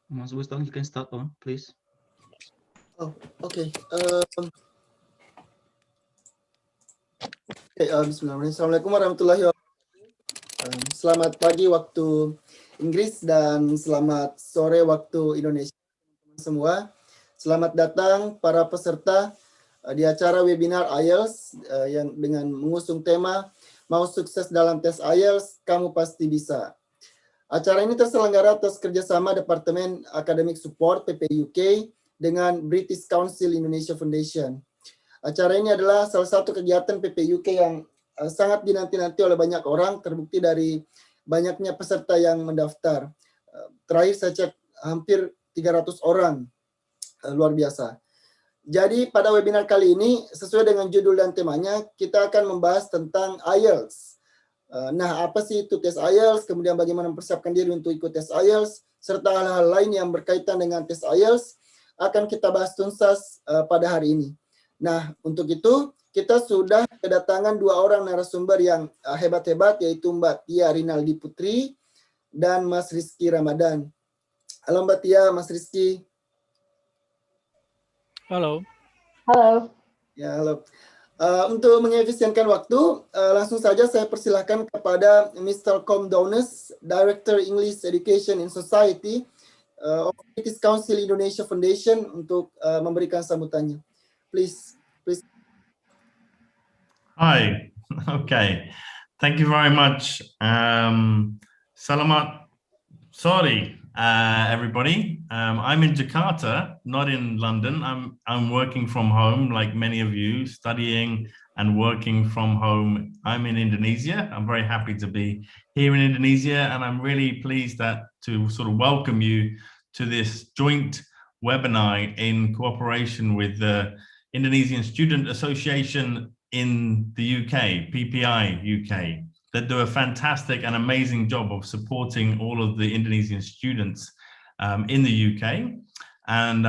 Mas Wisdom, you can start on, please. Oh, okay. Bismillahirrahmanirrahim. Assalamualaikum warahmatullahi wabarakatuh. Selamat pagi waktu Inggris dan selamat sore waktu Indonesia semua. Selamat datang para peserta di acara webinar IELTS yang dengan mengusung tema Mau Sukses Dalam Tes IELTS, Kamu Pasti Bisa. Acara ini terselenggara atas kerjasama Departemen Academic Support PPUK dengan British Council Indonesia Foundation. Acara ini adalah salah satu kegiatan PPUK yang sangat dinanti-nanti oleh banyak orang, terbukti dari banyaknya peserta yang mendaftar. Terakhir saya cek hampir 300 orang, luar biasa. Jadi pada webinar kali ini, sesuai dengan judul dan temanya, kita akan membahas tentang IELTS. Nah, apa sih itu tes IELTS, kemudian bagaimana mempersiapkan diri untuk ikut tes IELTS, serta hal-hal lain yang berkaitan dengan tes IELTS, akan kita bahas tuntas pada hari ini. Nah, untuk itu, kita sudah kedatangan dua orang narasumber yang hebat-hebat, yaitu Mbak Tia Rinaldi Putri dan Mas Rizky Ramadan. Halo Mbak Tia, Mas Rizky. Halo. Halo. Ya, halo. Untuk mengefisienkan waktu, langsung saja saya persilahkan kepada Mr. Com Downes, Director English Education in Society of British Council Indonesia Foundation untuk memberikan sambutannya. Please. Hi. Okay. Thank you very much. Selamat sore, everybody. I'm in Jakarta, not in London. I'm working from home, like many of you, studying and working from home. I'm in Indonesia. I'm very happy to be here in Indonesia, and I'm really pleased to sort of welcome you to this joint webinar in cooperation with the Indonesian Student Association in the UK, PPI UK, that do a fantastic and amazing job of supporting all of the Indonesian students in the UK. And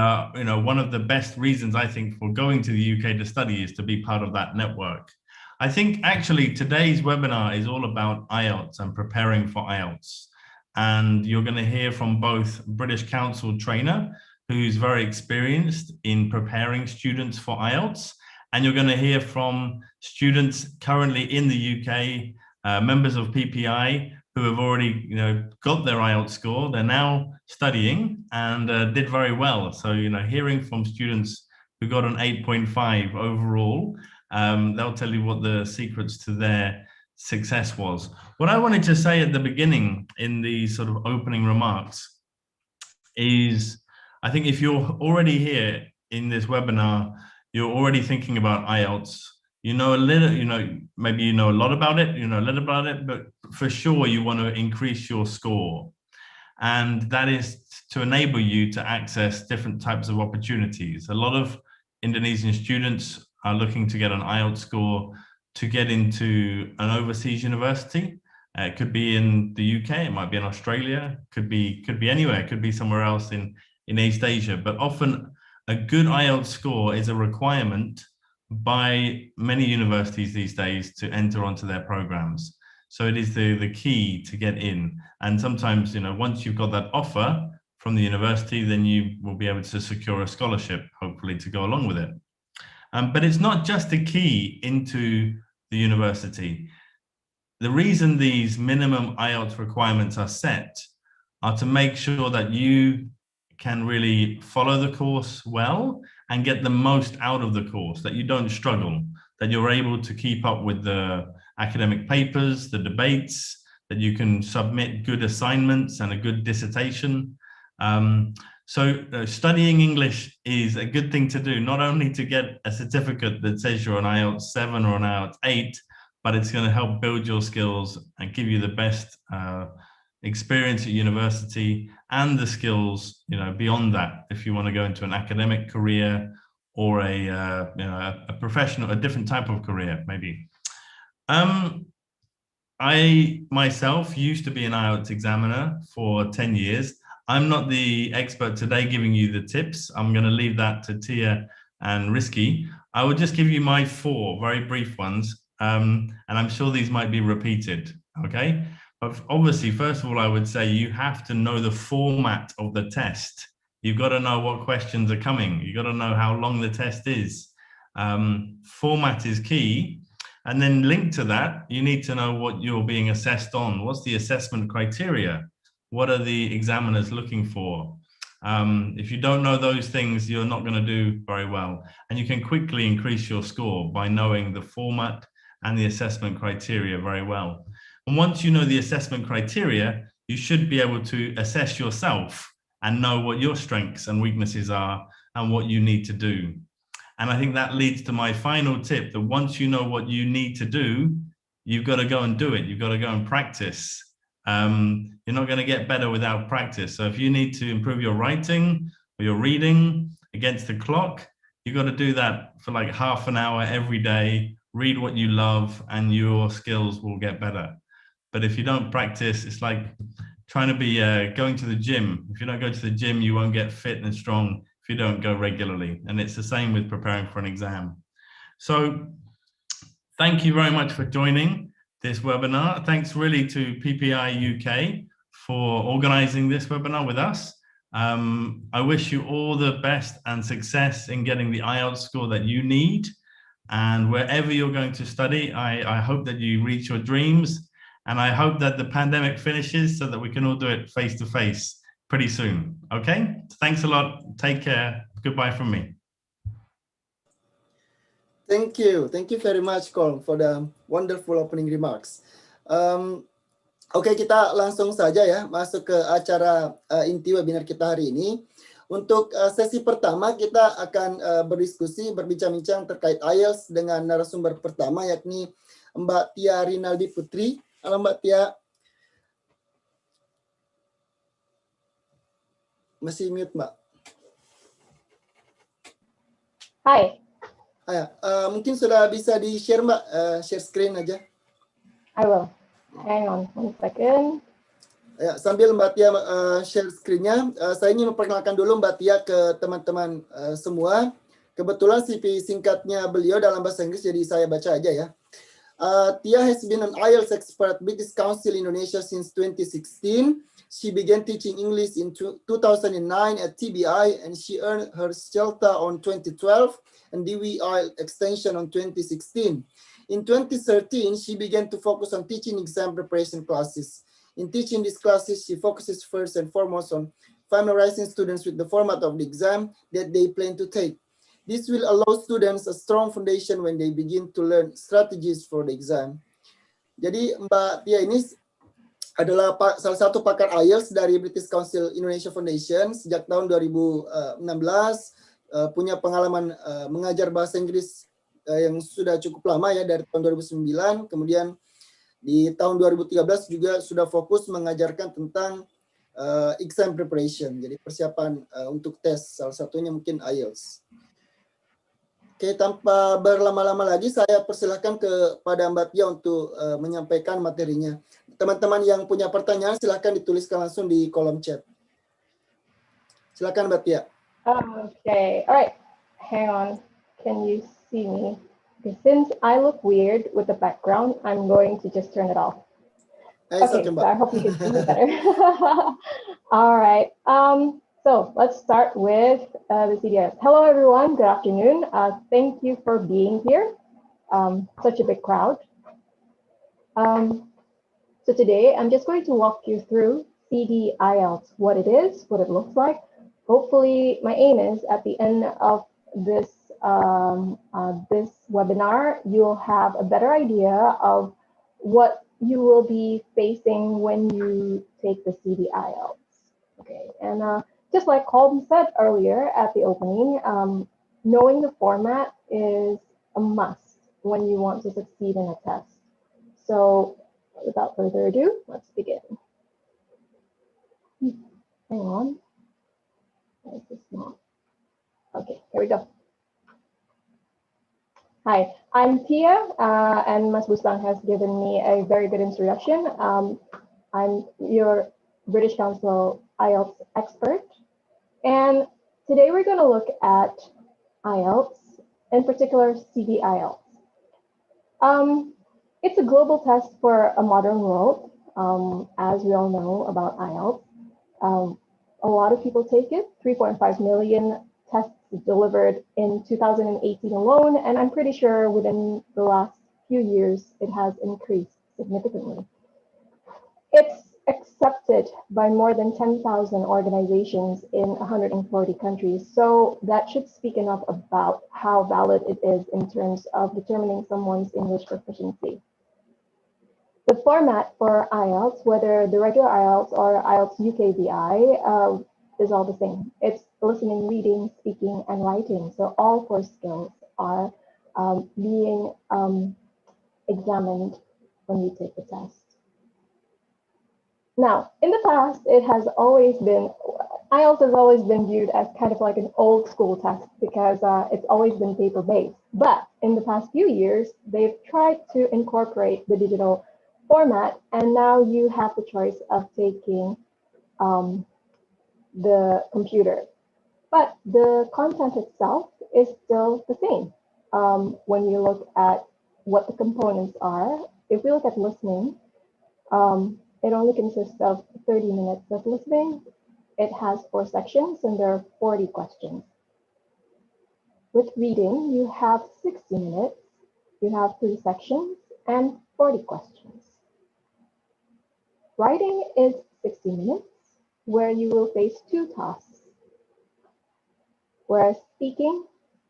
one of the best reasons I think for going to the UK to study is to be part of that network. I think actually today's webinar is all about IELTS and preparing for IELTS. And you're going to hear from both British Council trainer, who's very experienced in preparing students for IELTS, and you're going to hear from students currently in the UK, members of PPI who have already got their IELTS score. They're now studying and did very well. So hearing from students who got an 8.5 overall, they'll tell you what the secrets to their success was. What I wanted to say at the beginning in these sort of opening remarks is, I think if you're already here in this webinar, you're already thinking about IELTS. You know a little, maybe you know a lot about it, a little about it, but for sure you want to increase your score. And that is to enable you to access different types of opportunities. A lot of Indonesian students are looking to get an IELTS score to get into an overseas university. It could be in the UK, it might be in Australia, could be anywhere, it could be somewhere else in East Asia, but often a good IELTS score is a requirement by many universities these days to enter onto their programs. So it is the key to get in. And sometimes, once you've got that offer from the university, then you will be able to secure a scholarship, hopefully, to go along with it. But it's not just a key into the university. The reason these minimum IELTS requirements are set are to make sure that you can really follow the course well and get the most out of the course, that you don't struggle, that you're able to keep up with the academic papers, the debates, that you can submit good assignments and a good dissertation. So studying English is a good thing to do, not only to get a certificate that says you're an IELTS 7 or an IELTS 8, but it's going to help build your skills and give you the best experience at university and the skills, beyond that, if you want to go into an academic career or a professional, a different type of career, maybe. I myself used to be an IELTS examiner for 10 years. I'm not the expert today giving you the tips. I'm going to leave that to Tia and Rizky. I will just give you my 4 very brief ones, and I'm sure these might be repeated, okay? Obviously, first of all, I would say you have to know the format of the test. You've got to know what questions are coming. You've got to know how long the test is. Format is key. And then linked to that, you need to know what you're being assessed on. What's the assessment criteria? What are the examiners looking for? If you don't know those things, you're not going to do very well. And you can quickly increase your score by knowing the format and the assessment criteria very well. And once you know the assessment criteria, you should be able to assess yourself and know what your strengths and weaknesses are and what you need to do. And I think that leads to my final tip, that once you know what you need to do, you've got to go and do it. You've got to go and practice. You're not going to get better without practice. So if you need to improve your writing or your reading against the clock, you've got to do that for like half an hour every day. Read what you love and your skills will get better. But if you don't practice, it's like trying to be going to the gym. If you don't go to the gym, you won't get fit and strong if you don't go regularly. And it's the same with preparing for an exam. So thank you very much for joining this webinar. Thanks really to PPI UK for organizing this webinar with us. I wish you all the best and success in getting the IELTS score that you need. And wherever you're going to study, I hope that you reach your dreams. And I hope that the pandemic finishes so that we can all do it face to face pretty soon. Okay? Thanks a lot. Take care. Goodbye from me. Thank you very much, Kolm, for the wonderful opening remarks. Oke, kita langsung saja ya masuk ke acara inti webinar kita hari ini. Untuk sesi pertama kita akan berdiskusi, berbincang-bincang terkait IELTS dengan narasumber pertama, yakni Mbak Tia Rinaldi Putri. Halo Mbak Tia. Masih mute Mbak. Hai. Mungkin sudah bisa di-share Mbak, share screen aja. I will. Hang on one second. Ya, sambil Mbak Tia share screen-nya, saya ingin memperkenalkan dulu Mbak Tia ke teman-teman semua. Kebetulan CV singkatnya beliau dalam bahasa Inggris, jadi saya baca aja ya. Tia has been an IELTS expert at British Council Indonesia since 2016. She began teaching English in 2009 at TBI, and she earned her CELTA on 2012 and DWI extension on 2016. In 2013, she began to focus on teaching exam preparation classes. In teaching these classes, she focuses first and foremost on familiarizing students with the format of the exam that they plan to take. This will allow students a strong foundation when they begin to learn strategies for the exam. Jadi Mbak Tia ini adalah salah satu pakar IELTS dari British Council Indonesia Foundation sejak tahun 2016, punya pengalaman mengajar bahasa Inggris yang sudah cukup lama ya, dari tahun 2009, kemudian di tahun 2013 juga sudah fokus mengajarkan tentang exam preparation, jadi persiapan untuk tes, salah satunya mungkin IELTS. Oke, tanpa berlama-lama lagi, saya persilahkan kepada Mbak Tia untuk menyampaikan materinya. Teman-teman yang punya pertanyaan, silahkan dituliskan langsung di kolom chat. Silakan Mbak Tia. Okay, all right. Hang on. Can you see me? Okay, since I look weird with the background, I'm going to just turn it off. Okay, so I hope you can see me better. All right. So let's start with the CDS. Hello, everyone. Good afternoon. Thank you for being here. Such a big crowd. So today, I'm just going to walk you through CD IELTS, what it is, what it looks like. Hopefully, my aim is at the end of this this webinar, you'll have a better idea of what you will be facing when you take the CD IELTS. Okay, and just like Colby said earlier at the opening, knowing the format is a must when you want to succeed in a test. So without further ado, let's begin. Hang on. Okay, here we go. Hi, I'm Tia, and Mas Busang has given me a very good introduction. I'm your British Council IELTS expert, and today we're going to look at IELTS, in particular CD IELTS. It's a global test for a modern world. as we all know about IELTS. A lot of people take it, 3.5 million tests delivered in 2018 alone, and I'm pretty sure within the last few years it has increased significantly. It's accepted by more than 10,000 organizations in 140 countries, so that should speak enough about how valid it is in terms of determining someone's English proficiency. The format for IELTS, whether the regular IELTS or IELTS UKVI, is all the same. It's listening, reading, speaking, and writing. So all 4 skills are being examined when you take the test. Now, in the past, IELTS has always been viewed as kind of like an old school test because it's always been paper-based. But in the past few years, they've tried to incorporate the digital format, and now you have the choice of taking the computer. But the content itself is still the same. When you look at what the components are, if we look at listening, it only consists of 30 minutes of listening. It has 4 sections and there are 40 questions. With reading, you have 60 minutes, you have 3 sections and 40 questions. Writing is 60 minutes, where you will face 2 tasks, whereas speaking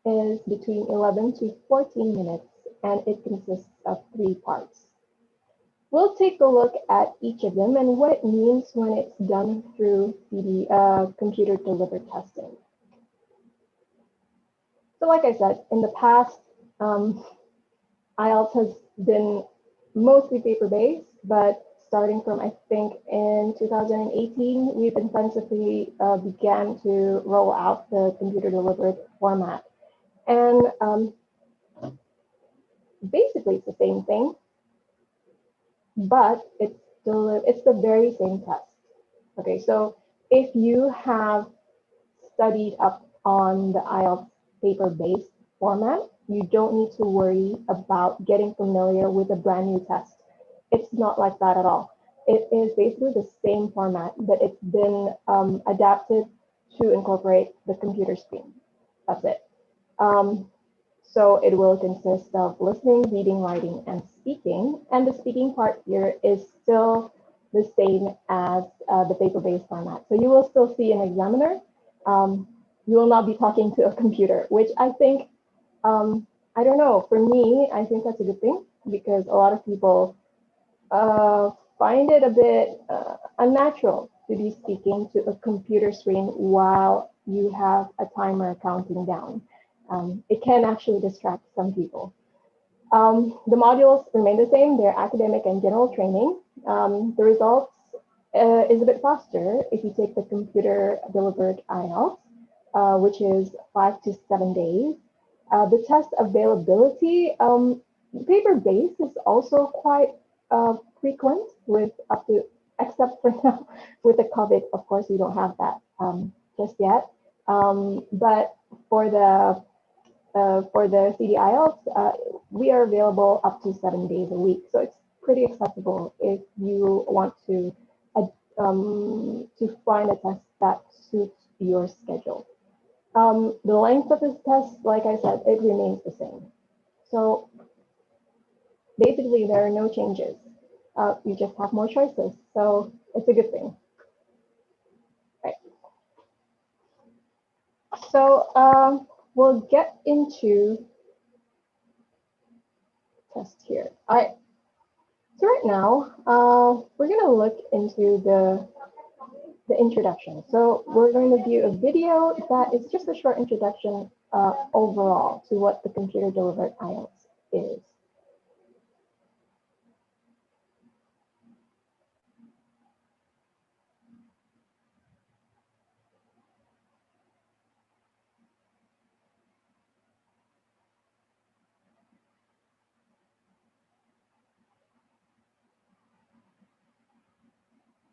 is between 11 to 14 minutes, and it consists of 3 parts. We'll take a look at each of them and what it means when it's done through the computer-delivered testing. So like I said, in the past, IELTS has been mostly paper-based, but starting from, I think, in 2018, we've intensively began to roll out the computer-delivered format. And basically, it's the same thing, but it's the very same test. Okay, so if you have studied up on the IELTS paper-based format, you don't need to worry about getting familiar with a brand new test. It's not like that at all. It is basically the same format, but it's been adapted to incorporate the computer screen. That's it. So it will consist of listening, reading, writing, and speaking. And the speaking part here is still the same as the paper-based format. So you will still see an examiner. You will not be talking to a computer, which I think, I don't know, for me, I think that's a good thing because a lot of people find it a bit unnatural to be speaking to a computer screen while you have a timer counting down. It can actually distract some people. The modules remain the same. They're academic and general training. The results is a bit faster if you take the computer-delivered IELTS, which is 5 to 7 days. The test availability, paper-based is also quite frequent with up to, except for now with the COVID, of course, we don't have that just yet. But for the CD IELTS, we are available up to 7 days a week. So it's pretty accessible if you want to find a test that suits your schedule. The length of this test, like I said, it remains the same. So basically, there are no changes. You just have more choices. So it's a good thing. Right. So we'll get into test here. All right. So right now, we're going to look into the introduction. So we're going to view a video that is just a short introduction overall to what the computer-delivered IELTS is.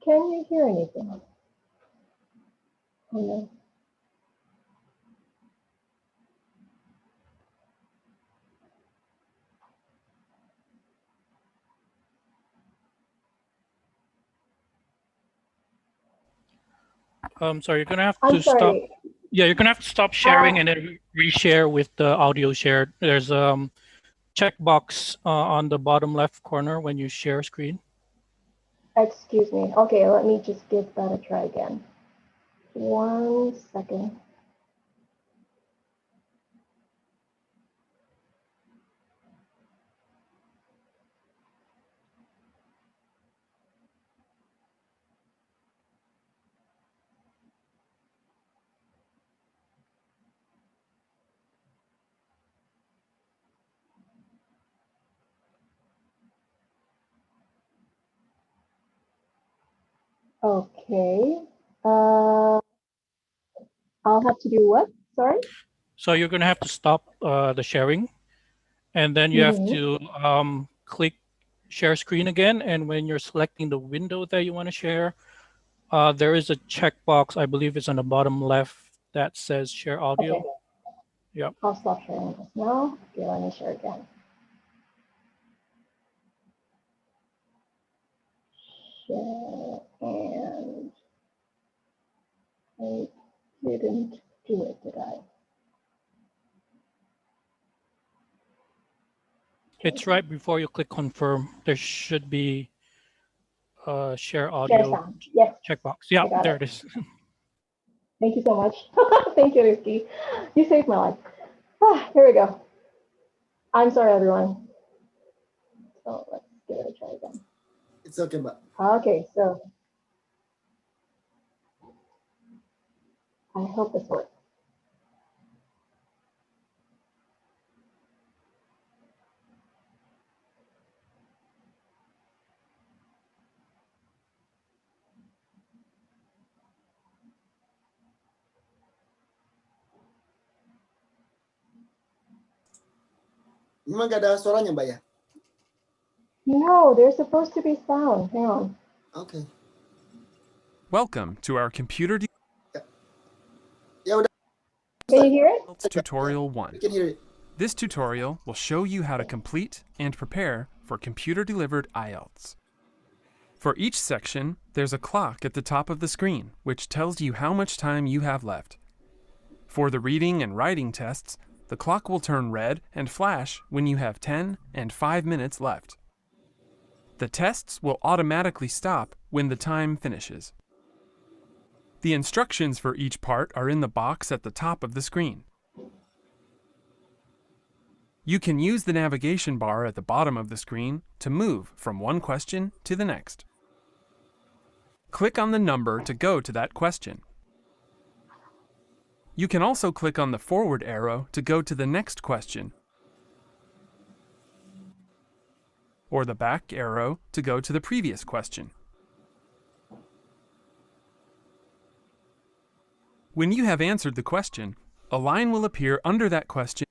Can you hear anything? Oh, no. Sorry, you're gonna have I'm to stop. sorry. Yeah, you're gonna have to stop sharing and then reshare with the audio shared. There's checkbox on the bottom left corner when you share screen. Excuse me. Okay, let me just give that a try again. 1 second. Okay. I'll have to do what? Sorry? So you're gonna have to stop the sharing, and then you have to click share screen again. And when you're selecting the window that you want to share, there is a checkbox, I believe it's on the bottom left, that says share audio. Okay. Yep. I'll stop sharing this now. Okay, let me share again. Share, and I didn't do it, did I? It's right before you click confirm. There should be share Share audio sound. Yes, checkbox. Yeah, I got there it. it is. Thank you so much. Thank you, Rizky. You saved my life. Here we go. I'm sorry, everyone. So let's give it a try again. It's okay, Mbak. Okay, so I hope this works. Memang gak ada suaranya, Mbak ya? No, there's supposed to be sound. Hang on. Oke. Welcome to our computer Ya udah, Can you hear it? IELTS tutorial 1. we can hear it. This tutorial will show you how to complete and prepare for computer-delivered IELTS. For each section, there's a clock at the top of the screen, which tells you how much time you have left. For the reading and writing tests, the clock will turn red and flash when you have 10 and 5 minutes left. The tests will automatically stop when the time finishes. The instructions for each part are in the box at the top of the screen. You can use the navigation bar at the bottom of the screen to move from one question to the next. Click on the number to go to that question. You can also click on the forward arrow to go to the next question, or the back arrow to go to the previous question. When you have answered the question, a line will appear under that question.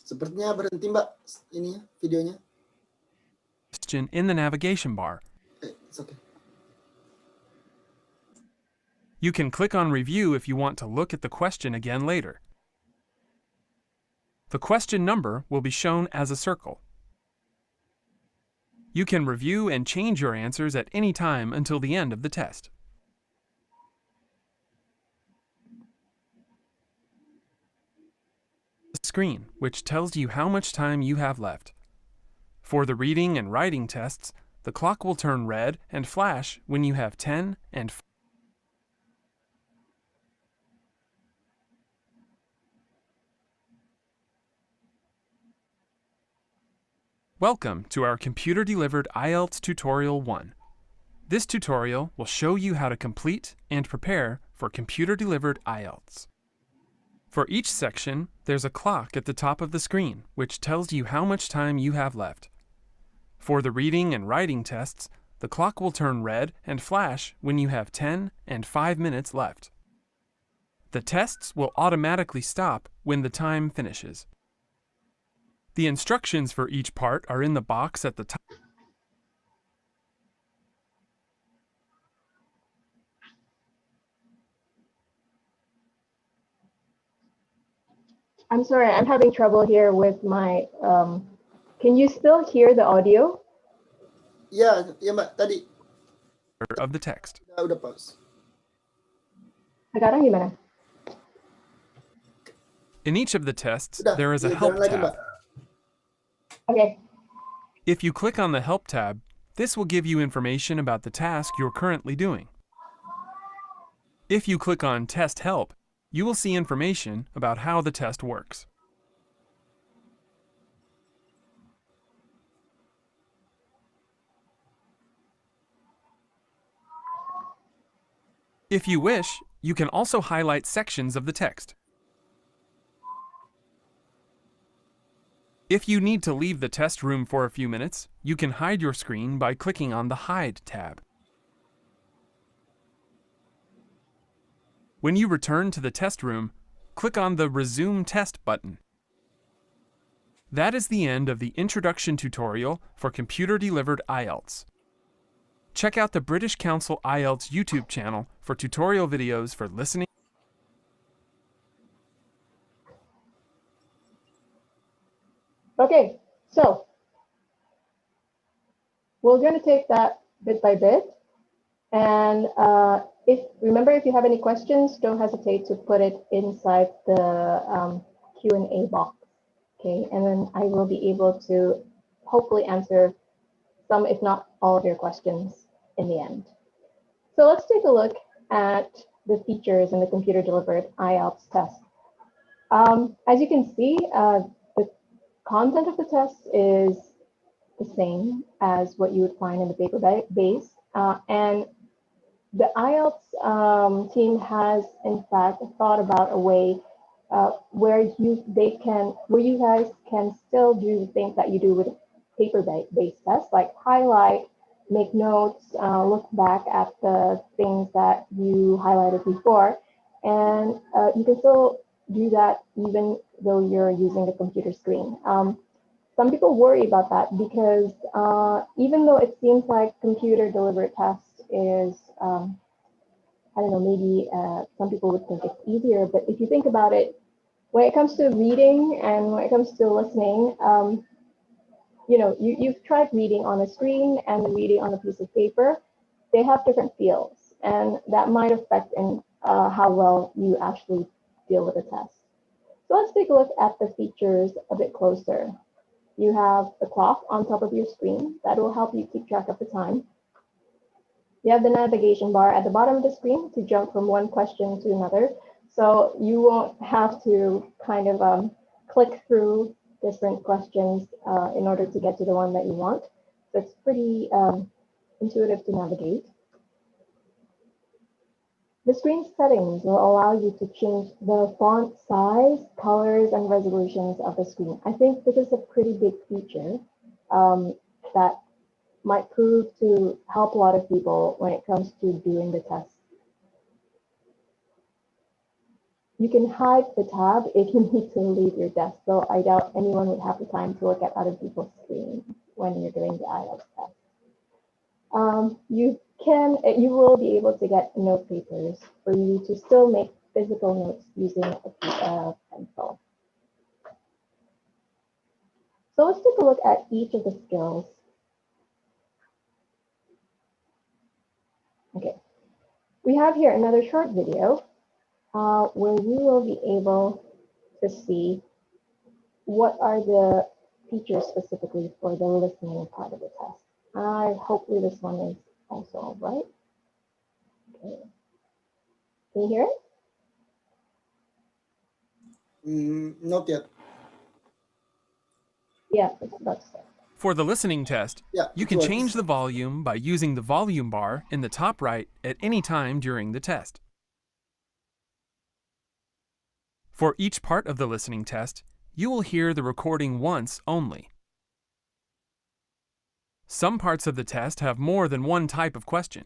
Sepertinya berhenti, Mbak, ini ya, videonya. In the navigation bar. It's okay. You can click on Review if you want to look at the question again later. The question number will be shown as a circle. You can review and change your answers at any time until the end of the test. The screen, which tells you how much time you have left. For the reading and writing tests, the clock will turn red and flash when you have 10 and 5. Welcome to our computer-delivered IELTS tutorial 1. This tutorial will show you how to complete and prepare for computer-delivered IELTS. For each section, there's a clock at the top of the screen, which tells you how much time you have left. For the reading and writing tests, the clock will turn red and flash when you have 10 and 5 minutes left. The tests will automatically stop when the time finishes. The instructions for each part are in the box at the top. I'm sorry, I'm having trouble here with my, can you still hear the audio? Ya, ya Mbak, tadi Of the text. udah pause. Sekarang gimana? In each of the tests, Udah, there is a ya, help jalan lagi tab. Mbak. Okay. If you click on the Help tab, this will give you information about the task you're currently doing. If you click on Test Help, you will see information about how the test works. If you wish, you can also highlight sections of the text. If you need to leave the test room for a few minutes, you can hide your screen by clicking on the Hide tab. When you return to the test room, click on the Resume Test button. That is the end of the introduction tutorial for computer-delivered IELTS. Check out the British Council IELTS YouTube channel for tutorial videos for listening. Okay, so we're going to take that bit by bit. And if you have any questions, don't hesitate to put it inside the Q&A box. Okay, and then I will be able to hopefully answer some, if not all of your questions in the end. So let's take a look at the features in the computer delivered IELTS test. As you can see, the content of the test is the same as what you would find in the paper-based, and the IELTS team has, in fact, thought about a way where you guys can still do the things that you do with paper-based tests, like highlight, make notes, look back at the things that you highlighted before, and you can still do that even though you're using the computer screen. Some people worry about that because even though it seems like computer-delivered test is, I don't know, maybe some people would think it's easier, but if you think about it, when it comes to reading and when it comes to listening, you've tried reading on a screen and reading on a piece of paper. They have different feels, and that might affect in how well you actually deal with the test. So let's take a look at the features a bit closer. You have the clock on top of your screen that will help you keep track of the time. You have the navigation bar at the bottom of the screen to jump from one question to another. So you won't have to kind of click through different questions in order to get to the one that you want. So it's pretty intuitive to navigate. The screen settings will allow you to change the font size, colors, and resolutions of the screen. I think this is a pretty big feature that might prove to help a lot of people when it comes to doing the test. You can hide the tab if you need to leave your desk, so I doubt anyone would have the time to look at other people's screens when you're doing the IELTS test. You will be able to get note papers for you to still make physical notes using a pencil. So let's take a look at each of the skills. Okay, we have here another short video where you will be able to see what are the features specifically for the listening part of the test. Hopefully this one is also all right. Okay. Can you hear it? Not yet. Yeah, it's about to start. For the listening test, Yeah, you can change the volume by using the volume bar in the top right at any time during the test. For each part of the listening test, you will hear the recording once only. Some parts of the test have more than one type of question.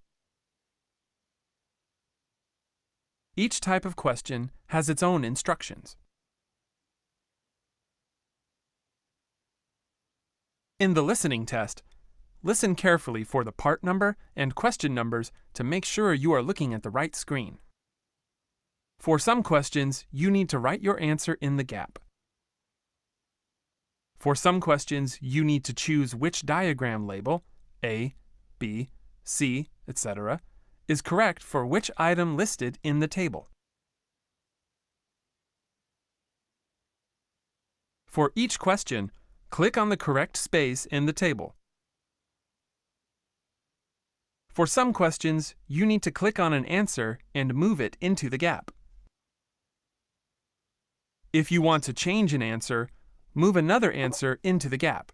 Each type of question has its own instructions. In the listening test, listen carefully for the part number and question numbers to make sure you are looking at the right screen. For some questions, you need to write your answer in the gap. For some questions, you need to choose which diagram label, A, B, C, etc., is correct for which item listed in the table. For each question, click on the correct space in the table. For some questions, you need to click on an answer and move it into the gap. If you want to change an answer, move another answer into the gap.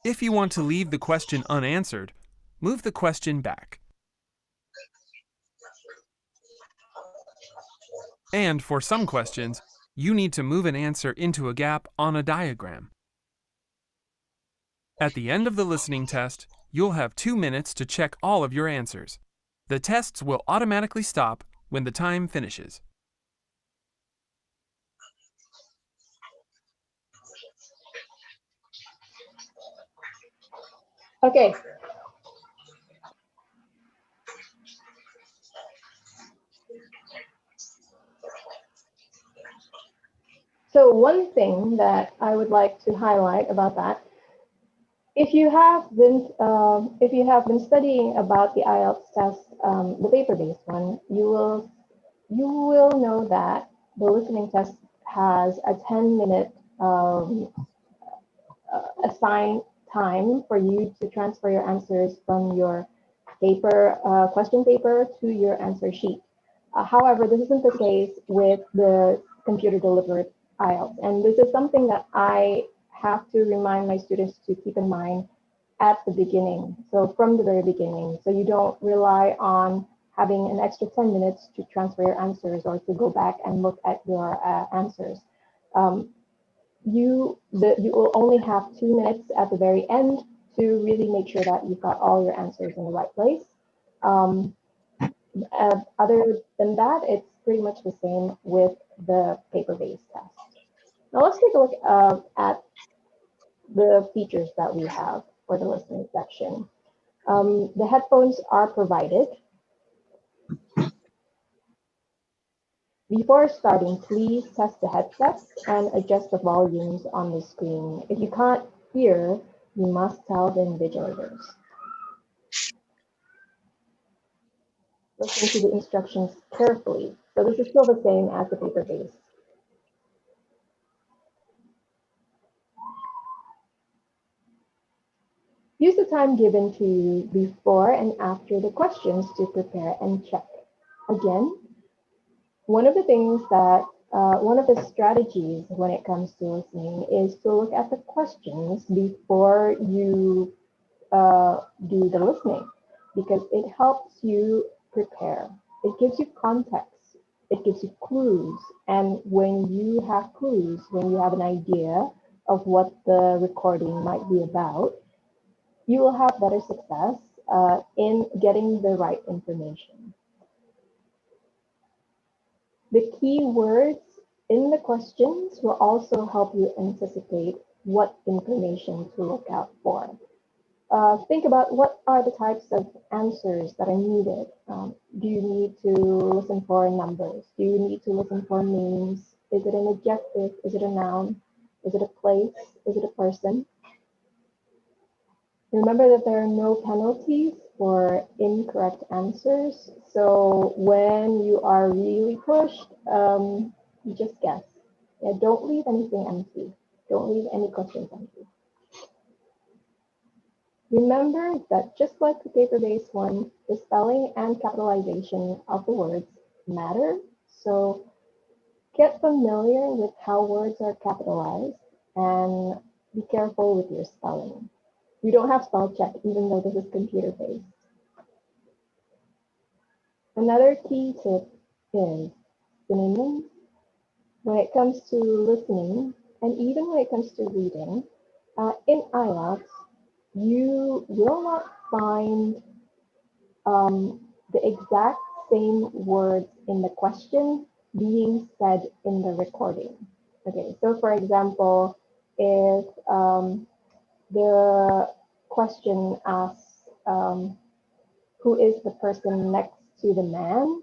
If you want to leave the question unanswered, move the question back. And for some questions, you need to move an answer into a gap on a diagram. At the end of the listening test, you'll have 2 minutes to check all of your answers. The tests will automatically stop when the time finishes. Okay. So one thing that I would like to highlight about that, if you have been studying about the IELTS test, the paper-based one, you will know that the listening test has a 10-minute assigned time for you to transfer your answers from your paper question paper to your answer sheet. However, this isn't the case with the computer delivered IELTS, and this is something that I have to remind my students to keep in mind at the beginning, so from the very beginning, so you don't rely on having an extra 10 minutes to transfer your answers or to go back and look at your answers. You will only have 2 minutes at the very end to really make sure that you've got all your answers in the right place. Other than that, it's pretty much the same with the paper-based test. Now let's take a look at the features that we have for the listening section. The headphones are provided. Before starting, please test the headsets and adjust the volumes on the screen. If you can't hear, you must tell the invigilators. Listen to the instructions carefully. So this is still the same as the paper-based. Use the time given to you before and after the questions to prepare and check. Again, one of the things that, one of the strategies when it comes to listening is to look at the questions before you do the listening, because it helps you prepare. It gives you context. It gives you clues. And when you have clues, when you have an idea of what the recording might be about, you will have better success in getting the right information. The key words in the questions will also help you anticipate what information to look out for. Think about what are the types of answers that are needed. Do you need to listen for numbers? Do you need to listen for names? Is it an adjective? Is it a noun? Is it a place? Is it a person? Remember that there are no penalties for incorrect answers. So when you are really pushed, you just guess. Yeah, don't leave anything empty. Don't leave any questions empty. Remember that just like the paper-based one, the spelling and capitalization of the words matter. So get familiar with how words are capitalized and be careful with your spelling. You don't have spell check, even though this is computer-based. Another key tip is synonyms. When it comes to listening, and even when it comes to reading, in IELTS, you will not find the exact same words in the question being said in the recording. Okay, so for example, if the question asks, who is the person next to the man?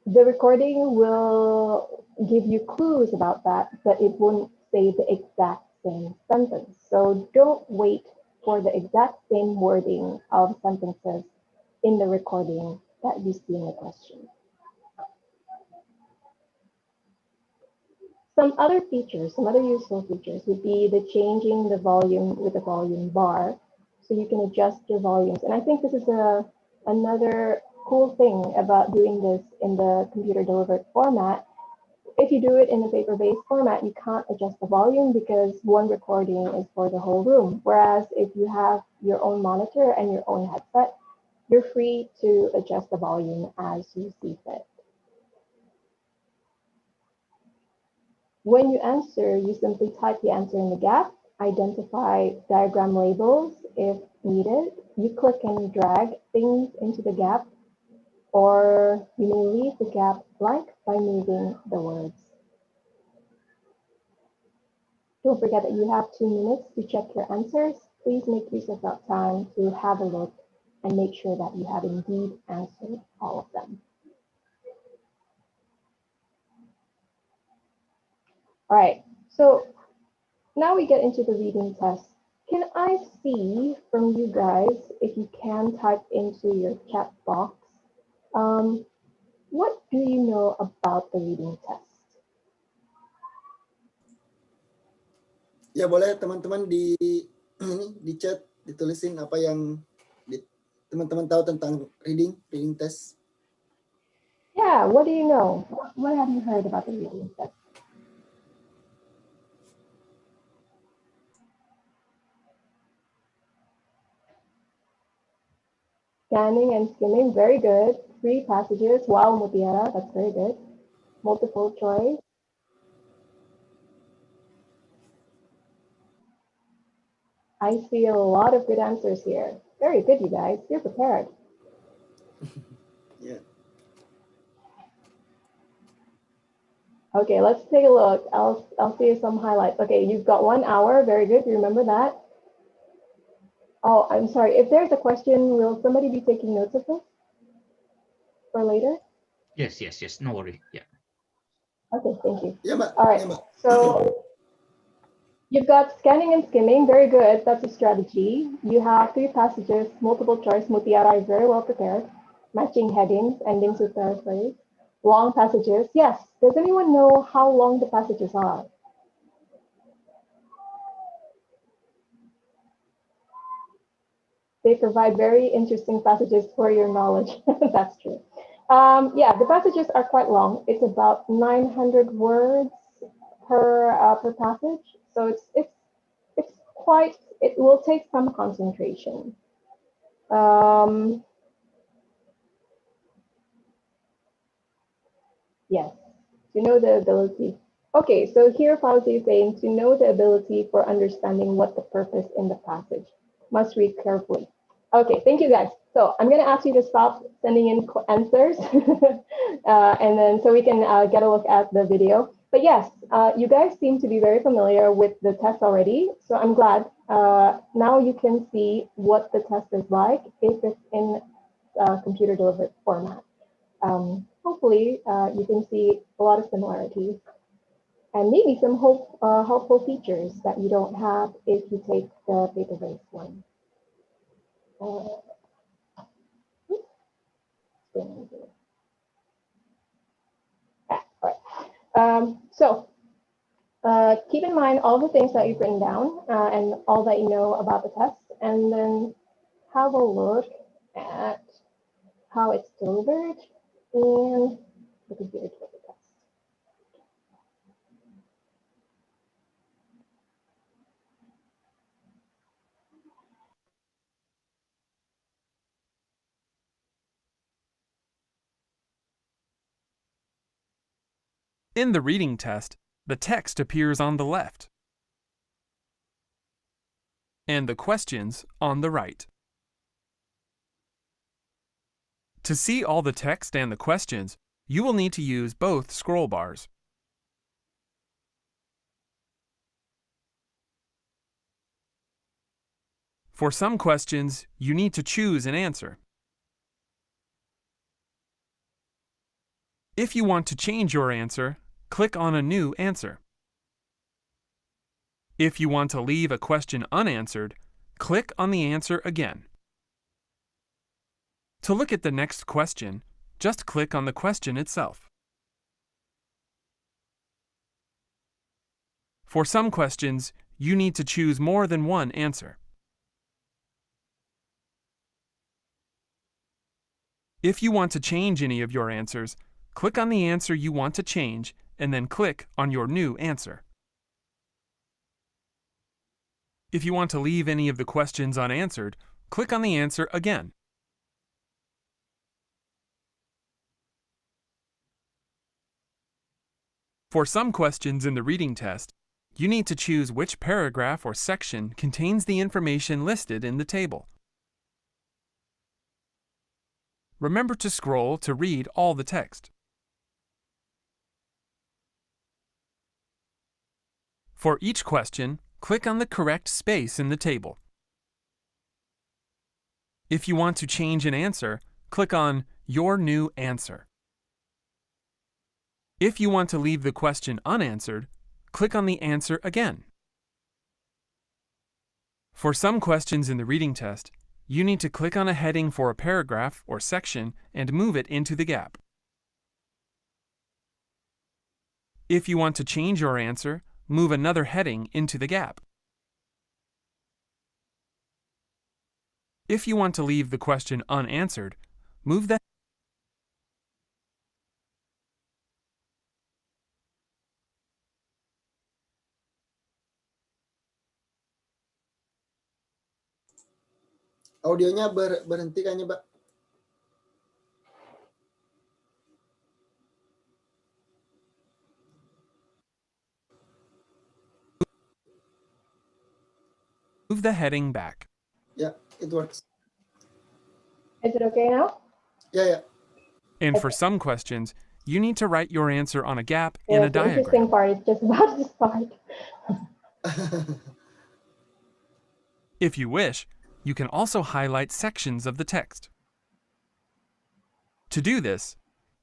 The recording will give you clues about that, but it won't say the exact same sentence. So don't wait for the exact same wording of sentences in the recording that you see in the question. Some other features, some other useful features would be the changing the volume with the volume bar. So you can adjust your volumes. And I think this is another cool thing about doing this in the computer delivered format. If you do it in the paper-based format, you can't adjust the volume because one recording is for the whole room. Whereas if you have your own monitor and your own headset, you're free to adjust the volume as you see fit. When you answer, you simply type the answer in the gap, identify diagram labels if needed. You click and drag things into the gap, or you may leave the gap blank by moving the words. Don't forget that you have 2 minutes to check your answers. Please make use of that time to have a look and make sure that you have indeed answered all of them. All right, so now we get into the reading test. Can I see from you guys, if you can type into your chat box, what do you know about the reading test? Ya boleh teman-teman di chat ditulisin apa yang teman-teman tahu tentang reading test. Yeah, what do you know? What have you heard about the reading test? Scanning and skimming, very good. 3 passages, wow, Mutiara, that's very good. Multiple choice. I see a lot of good answers here. Very good, you guys. You're prepared. Yeah. Okay, let's take a look. I'll see some highlights. Okay, you've got 1 hour. Very good. You remember that? Oh, I'm sorry. If there's a question, will somebody be taking notes of this for later? Yes. No worry. Yeah. Okay, thank you. Ya, Mbak. All right. Ya, Mbak. So you've got scanning and skimming. Very good. That's a strategy. You have 3 passages, multiple choice. Mutiara is very well prepared. Matching headings, endings with paraphrase. Long passages. Yes. Does anyone know how long the passages are? They provide very interesting passages for your knowledge. That's true. Yeah, the passages are quite long. It's about 900 words per passage. So it's quite. It will take some concentration. Yes, to know the ability. Okay, so here Fauzi is saying to know the ability for understanding what the purpose in the passage. Must read carefully. Okay, thank you guys. So I'm going to ask you to stop sending in answers and then so we can get a look at the video. But yes, you guys seem to be very familiar with the test already. So I'm glad now you can see what the test is like if it's in computer delivered format. Hopefully you can see a lot of similarities and maybe some helpful features that you don't have if you take the paper-based one. So keep in mind all the things that you've written down and all that you know about the test, and then have a look at how it's delivered in the computer delivered test. In the reading test, the text appears on the left and the questions on the right. To see all the text and the questions, you will need to use both scroll bars. For some questions, you need to choose an answer. If you want to change your answer, click on a new answer. If you want to leave a question unanswered, click on the answer again. To look at the next question, just click on the question itself. For some questions, you need to choose more than one answer. If you want to change any of your answers, click on the answer you want to change and then click on your new answer. If you want to leave any of the questions unanswered, click on the answer again. For some questions in the reading test, you need to choose which paragraph or section contains the information listed in the table. Remember to scroll to read all the text. For each question, click on the correct space in the table. If you want to change an answer, click on Your New Answer. If you want to leave the question unanswered, click on the answer again. For some questions in the reading test, you need to click on a heading for a paragraph or section and move it into the gap. If you want to change your answer, move another heading into the gap. If you want to leave the question unanswered, move the Audionya berhenti kayaknya, Mbak. move the heading back. Yeah, it works. Is it okay now? Yeah. And for some questions, you need to write your answer on a gap in a The interesting diagram. part is just about to start. If you wish, you can also highlight sections of the text. To do this,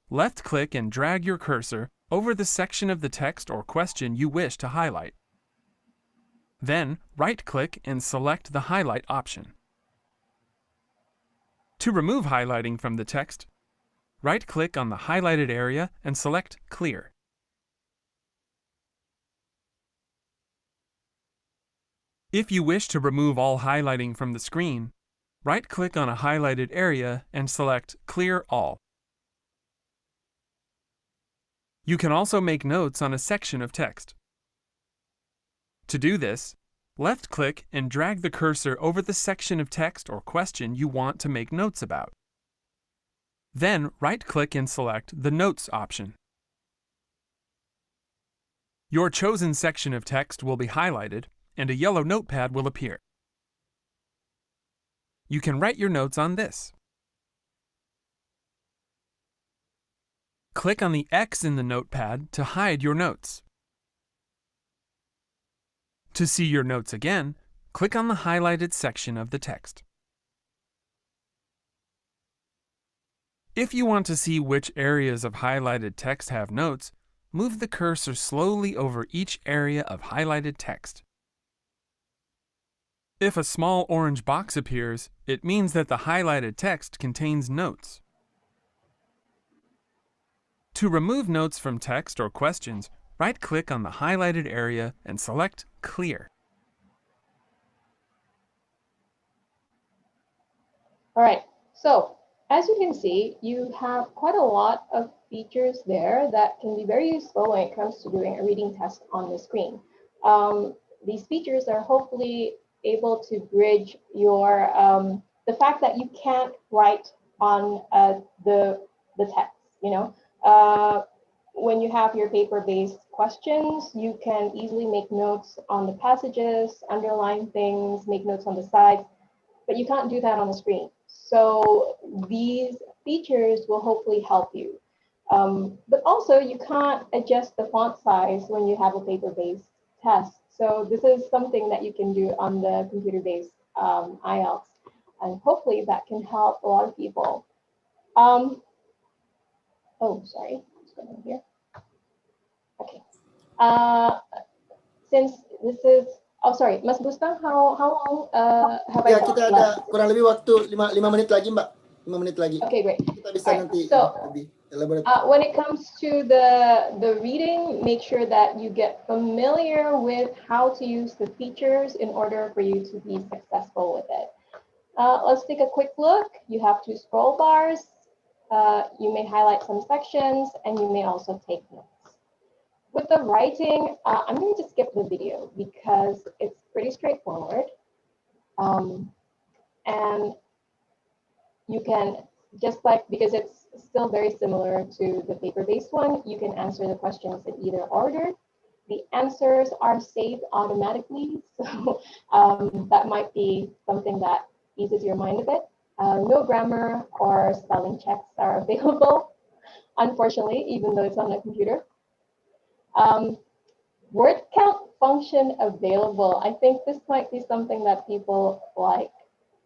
left-click and drag your cursor over the section of the text or question you wish to highlight. Then, right-click and select the highlight option. To remove highlighting from the text, right-click on the highlighted area and select Clear. If you wish to remove all highlighting from the screen, right-click on a highlighted area and select Clear All. You can also make notes on a section of text. To do this, left-click and drag the cursor over the section of text or question you want to make notes about. Then, right-click and select the Notes option. Your chosen section of text will be highlighted, and a yellow notepad will appear. You can write your notes on this. Click on the X in the notepad to hide your notes. To see your notes again, click on the highlighted section of the text. If you want to see which areas of highlighted text have notes, move the cursor slowly over each area of highlighted text. If a small orange box appears, it means that the highlighted text contains notes. To remove notes from text or questions, right-click on the highlighted area and select Clear. All right, so as you can see, you have quite a lot of features there that can be very useful when it comes to doing a reading test on the screen. These features are hopefully able to bridge your the fact that you can't write on the text. When you have your paper-based questions, you can easily make notes on the passages, underline things, make notes on the sides, but you can't do that on the screen. So these features will hopefully help you. But also, you can't adjust the font size when you have a paper-based test. So this is something that you can do on the computer-based IELTS. And hopefully that can help a lot of people. Oh, sorry, what's going on here? Okay. Since this is Oh, sorry, Mas Bustang, how long have I Ya, got kita left? ada kurang lebih waktu 5 menit lagi, Mbak. 5 menit lagi. Okay, great. Kita bisa Alright, nanti so lebih elaborate. when it comes to the reading, make sure that you get familiar with how to use the features in order for you to be successful with it. Let's take a quick look. You have 2 scroll bars. You may highlight some sections, and you may also take notes. With the writing, I'm going to skip the video because it's pretty straightforward. And you can, just like, because it's still very similar to the paper-based one, you can answer the questions in either order. The answers are saved automatically, so that might be something that eases your mind a bit. No grammar or spelling checks are available, unfortunately, even though it's on a computer. Word count function available. I think this might be something that people like,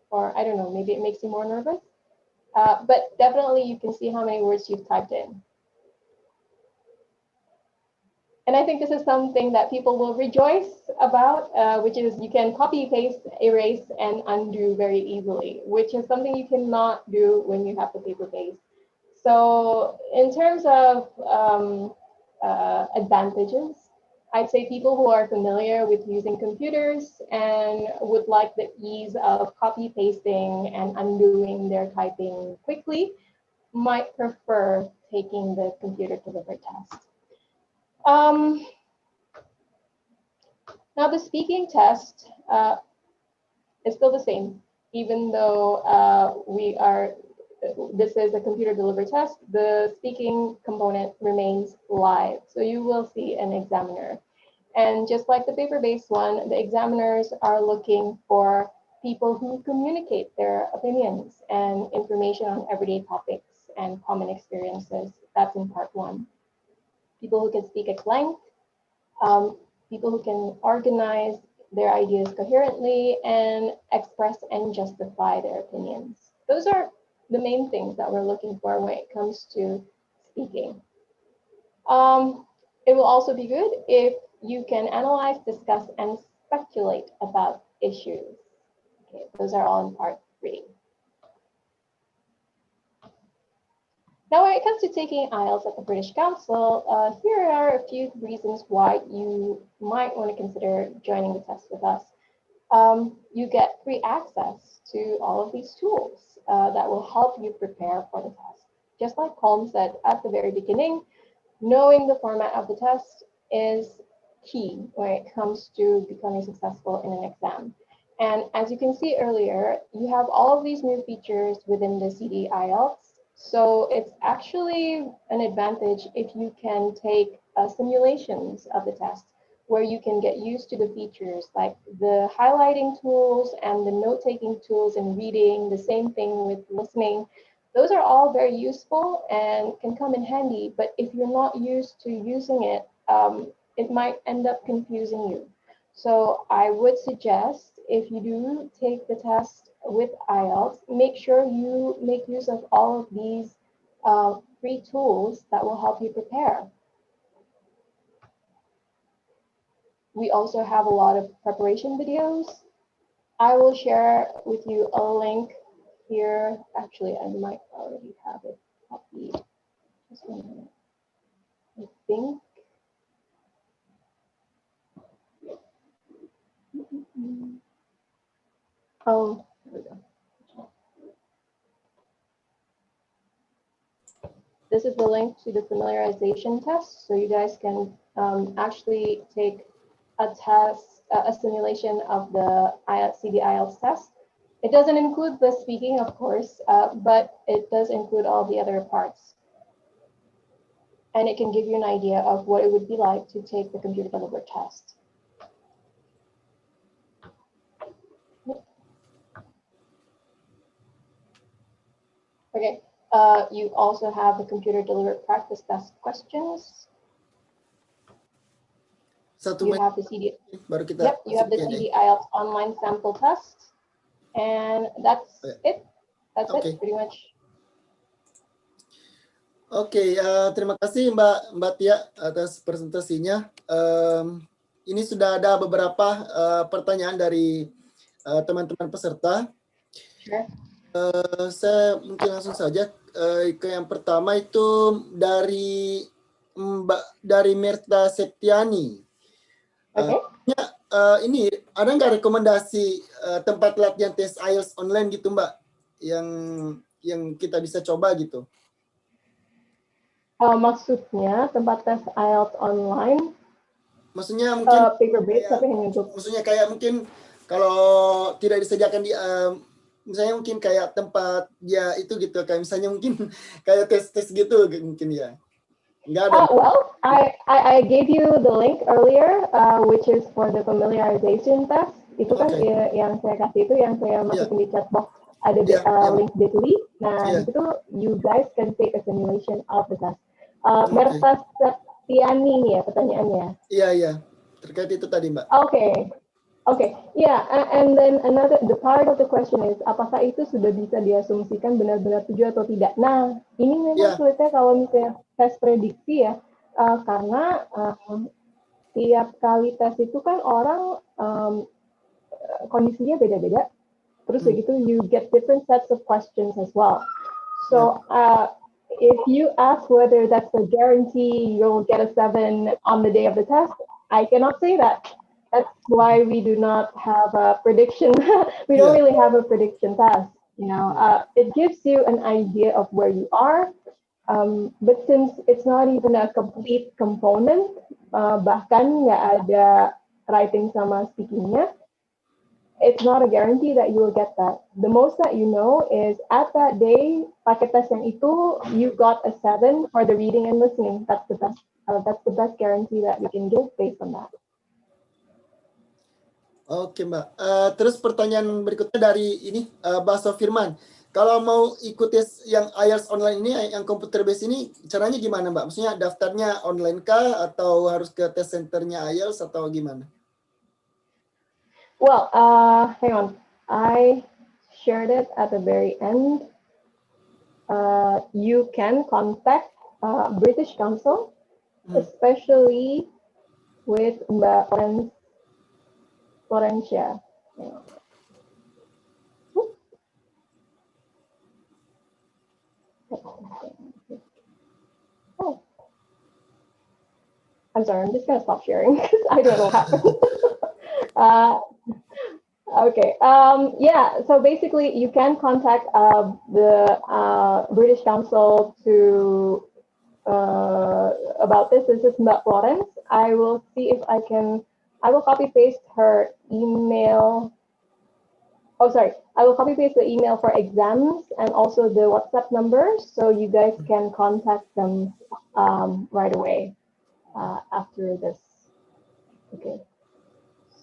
or I don't know, maybe it makes you more nervous. But definitely you can see how many words you've typed in. And I think this is something that people will rejoice about, which is you can copy, paste, erase, and undo very easily, which is something you cannot do when you have the paper-based. So in terms of advantages, I'd say people who are familiar with using computers and would like the ease of copy pasting and undoing their typing quickly might prefer taking the computer delivered test. Now the speaking test is still the same, even though this is a computer delivered test, the speaking component remains live. So you will see an examiner. And just like the paper-based one, the examiners are looking for people who communicate their opinions and information on everyday topics and common experiences. That's in part 1. People who can speak at length, people who can organize their ideas coherently and express and justify their opinions. Those are the main things that we're looking for when it comes to speaking. It will also be good if you can analyze, discuss, and speculate about issues. Okay, those are all in part 3. Now, when it comes to taking IELTS at the British Council, here are a few reasons why you might want to consider joining the test with us. You get free access to all of these tools that will help you prepare for the test. Just like Colm said at the very beginning, knowing the format of the test is key when it comes to becoming successful in an exam. And as you can see earlier, you have all of these new features within the CD IELTS. So it's actually an advantage if you can take simulations of the test, where you can get used to the features like the highlighting tools and the note-taking tools and reading, the same thing with listening. Those are all very useful and can come in handy, but if you're not used to using it, it might end up confusing you. So I would suggest if you do take the test with IELTS, make sure you make use of all of these free tools that will help you prepare. We also have a lot of preparation videos. I will share with you a link here. Actually, I might already have it copied. Just 1 minute. I think. Oh, there we go. This is the link to the familiarization test, so you guys can actually take a test, a simulation of the CD IELTS test. It doesn't include the speaking, of course, but it does include all the other parts. And it can give you an idea of what it would be like to take the computer delivered test. Okay, you also have the computer delivered practice test questions. You have the CD. Baru kita Yep, you have the CD IELTS online sample test, and that's it. That's it, pretty much. Oke, terima kasih Mbak Tia atas presentasinya. ini sudah ada beberapa pertanyaan dari teman-teman peserta. Sure. Saya mungkin langsung saja ke yang pertama itu dari dari Merta Septiani. Oke. Ini ada nggak rekomendasi tempat latihan tes IELTS online gitu Mbak, yang kita bisa coba gitu? Maksudnya tempat tes IELTS online, Maksudnya mungkin paper based kayak, tapi hanya untuk maksudnya kayak mungkin kalau tidak disediakan di misalnya mungkin kayak tempat ya itu gitu, kayak misalnya mungkin kayak tes gitu mungkin ya. Enggak ada. Well, I gave you the link earlier, which is for the familiarization test. Itu kan yang saya kasih itu, yang saya masukin di chat box. Ada link bit.ly. Nah, di situ you guys can take a simulation of the test. Merta Septiani nih ya pertanyaannya. Iya. Terkait itu tadi, Mbak. Okay. Yeah, and then the part of the question is, apakah itu sudah bisa diasumsikan benar-benar 7 atau tidak? Nah, ini memang sulitnya kalau misalnya tes prediksi ya, karena tiap kali tes itu kan orang kondisinya beda-beda. Terus begitu you get different sets of questions as well. So if you ask whether that's a guarantee you'll get a 7 on the day of the test, I cannot say that. That's why we do not have a prediction. We don't really have a prediction test. You know, it gives you an idea of where you are, but since it's not even a complete component, bahkan nggak ada writing sama speakingnya, it's not a guarantee that you will get that. The most that you know is at that day, pakai tes yang itu, you got a 7 for the reading and listening. That's the best. That's the best guarantee that we can give based on that. Oke Mbak. Terus pertanyaan berikutnya dari ini Baso Firman. Kalau mau ikut tes yang IELTS online ini, yang computer based ini, caranya gimana Mbak? Maksudnya daftarnya online kah atau harus ke tes centernya IELTS atau gimana? Well, hang on. I shared it at the very end. You can contact British Council, especially with Mbak Florencia. Oh. I'm sorry, I'm just going to stop sharing because I don't know what happened. Okay. Yeah. So basically, you can contact the British Council to about this. This is Mbak Florence. I will see if I can. I will copy paste her email. Oh, sorry. I will copy paste the email for exams and also the WhatsApp number, so you guys can contact them right away after this. Okay.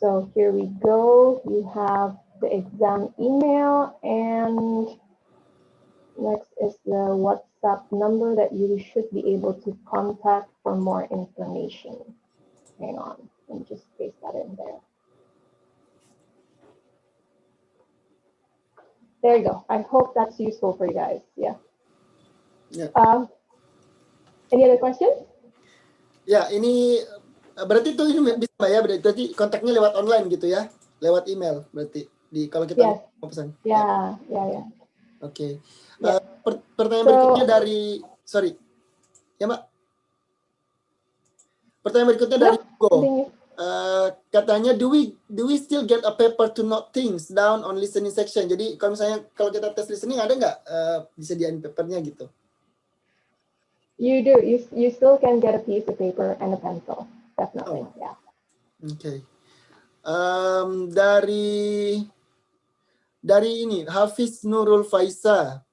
So here we go. You have the exam email, and next is the WhatsApp number that you should be able to contact for more information. Hang on, let me just paste that in there. There you go. I hope that's useful for you guys. Yeah. Any other questions? Ya, ini berarti itu ini bisa Mbak ya, berarti kontaknya lewat online gitu ya, lewat email berarti kalau kita mau pesan. Ya. Oke. Pertanyaan berikutnya dari ya Mbak. Pertanyaan berikutnya dari Hugo. Katanya do we still get a paper to note things down on listening section? Jadi kalau misalnya kalau kita tes listening ada nggak disediain papernya gitu? You do. You still can get a piece of paper and a pencil. Definitely. Yeah. Okay. Dari ini Hafiz Nurul Faisa.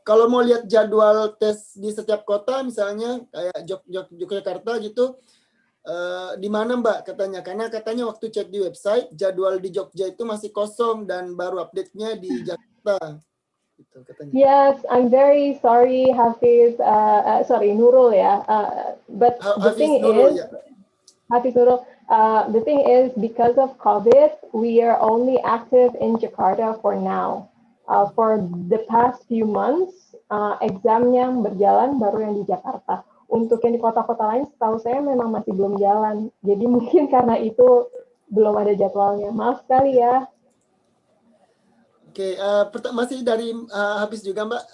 Kalau mau lihat jadwal tes di setiap kota, misalnya kayak Yogyakarta gitu, di mana Mbak katanya? Karena katanya waktu cek di website jadwal di Jogja itu masih kosong dan baru update-nya di Jakarta. Gitu, katanya. Yes, I'm very sorry, Hafiz. Sorry, Nurul ya. But the thing is, Hafiz Nurul. The thing is, because of COVID, we are only active in Jakarta for now. For the past few months, exam yang berjalan baru yang di Jakarta. untuk yang di kota-kota lain setahu saya memang masih belum jalan. Jadi mungkin karena itu belum ada jadwalnya. Maaf sekali ya. Oke, masih dari habis juga Mbak,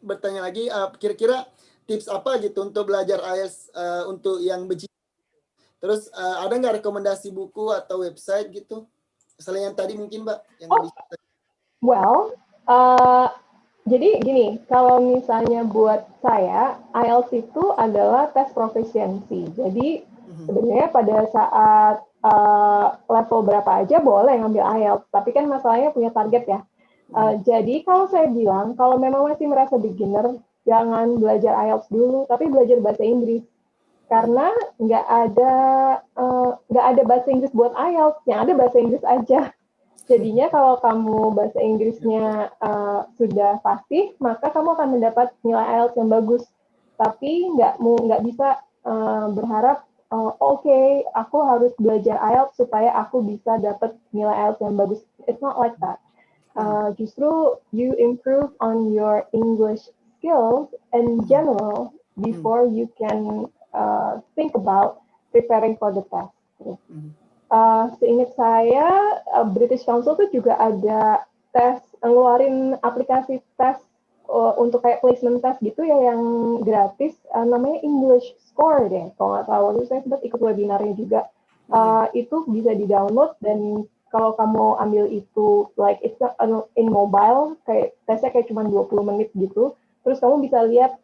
bertanya lagi, kira-kira tips apa gitu untuk belajar IELTS untuk yang beginner? Terus ada nggak rekomendasi buku atau website gitu? Misalnya yang tadi mungkin Mbak, yang bisa. Well, jadi gini, kalau misalnya buat saya, IELTS itu adalah tes proficiency. Jadi sebenarnya pada saat level berapa aja boleh ngambil IELTS, tapi kan masalahnya punya target ya. Jadi kalau saya bilang, kalau memang masih merasa beginner, jangan belajar IELTS dulu, tapi belajar bahasa Inggris. Karena nggak ada bahasa Inggris buat IELTS, yang ada bahasa Inggris aja. Jadinya kalau kamu bahasa Inggrisnya sudah fasih, maka kamu akan mendapat nilai IELTS yang bagus. Tapi nggak bisa berharap, oke, aku harus belajar IELTS supaya aku bisa dapat nilai IELTS yang bagus. It's not like that. Justru you improve on your English skills in general before you can think about preparing for the test. Seingat saya, British Council tuh juga ada tes, ngeluarin aplikasi tes untuk kayak placement test gitu ya yang gratis, namanya English Score deh, kalau nggak salah. Waktu saya sempat ikut webinarnya juga. Itu bisa di-download dan kalau kamu ambil itu, like it's in mobile, kayak tesnya kayak cuma 20 menit gitu, terus kamu bisa lihat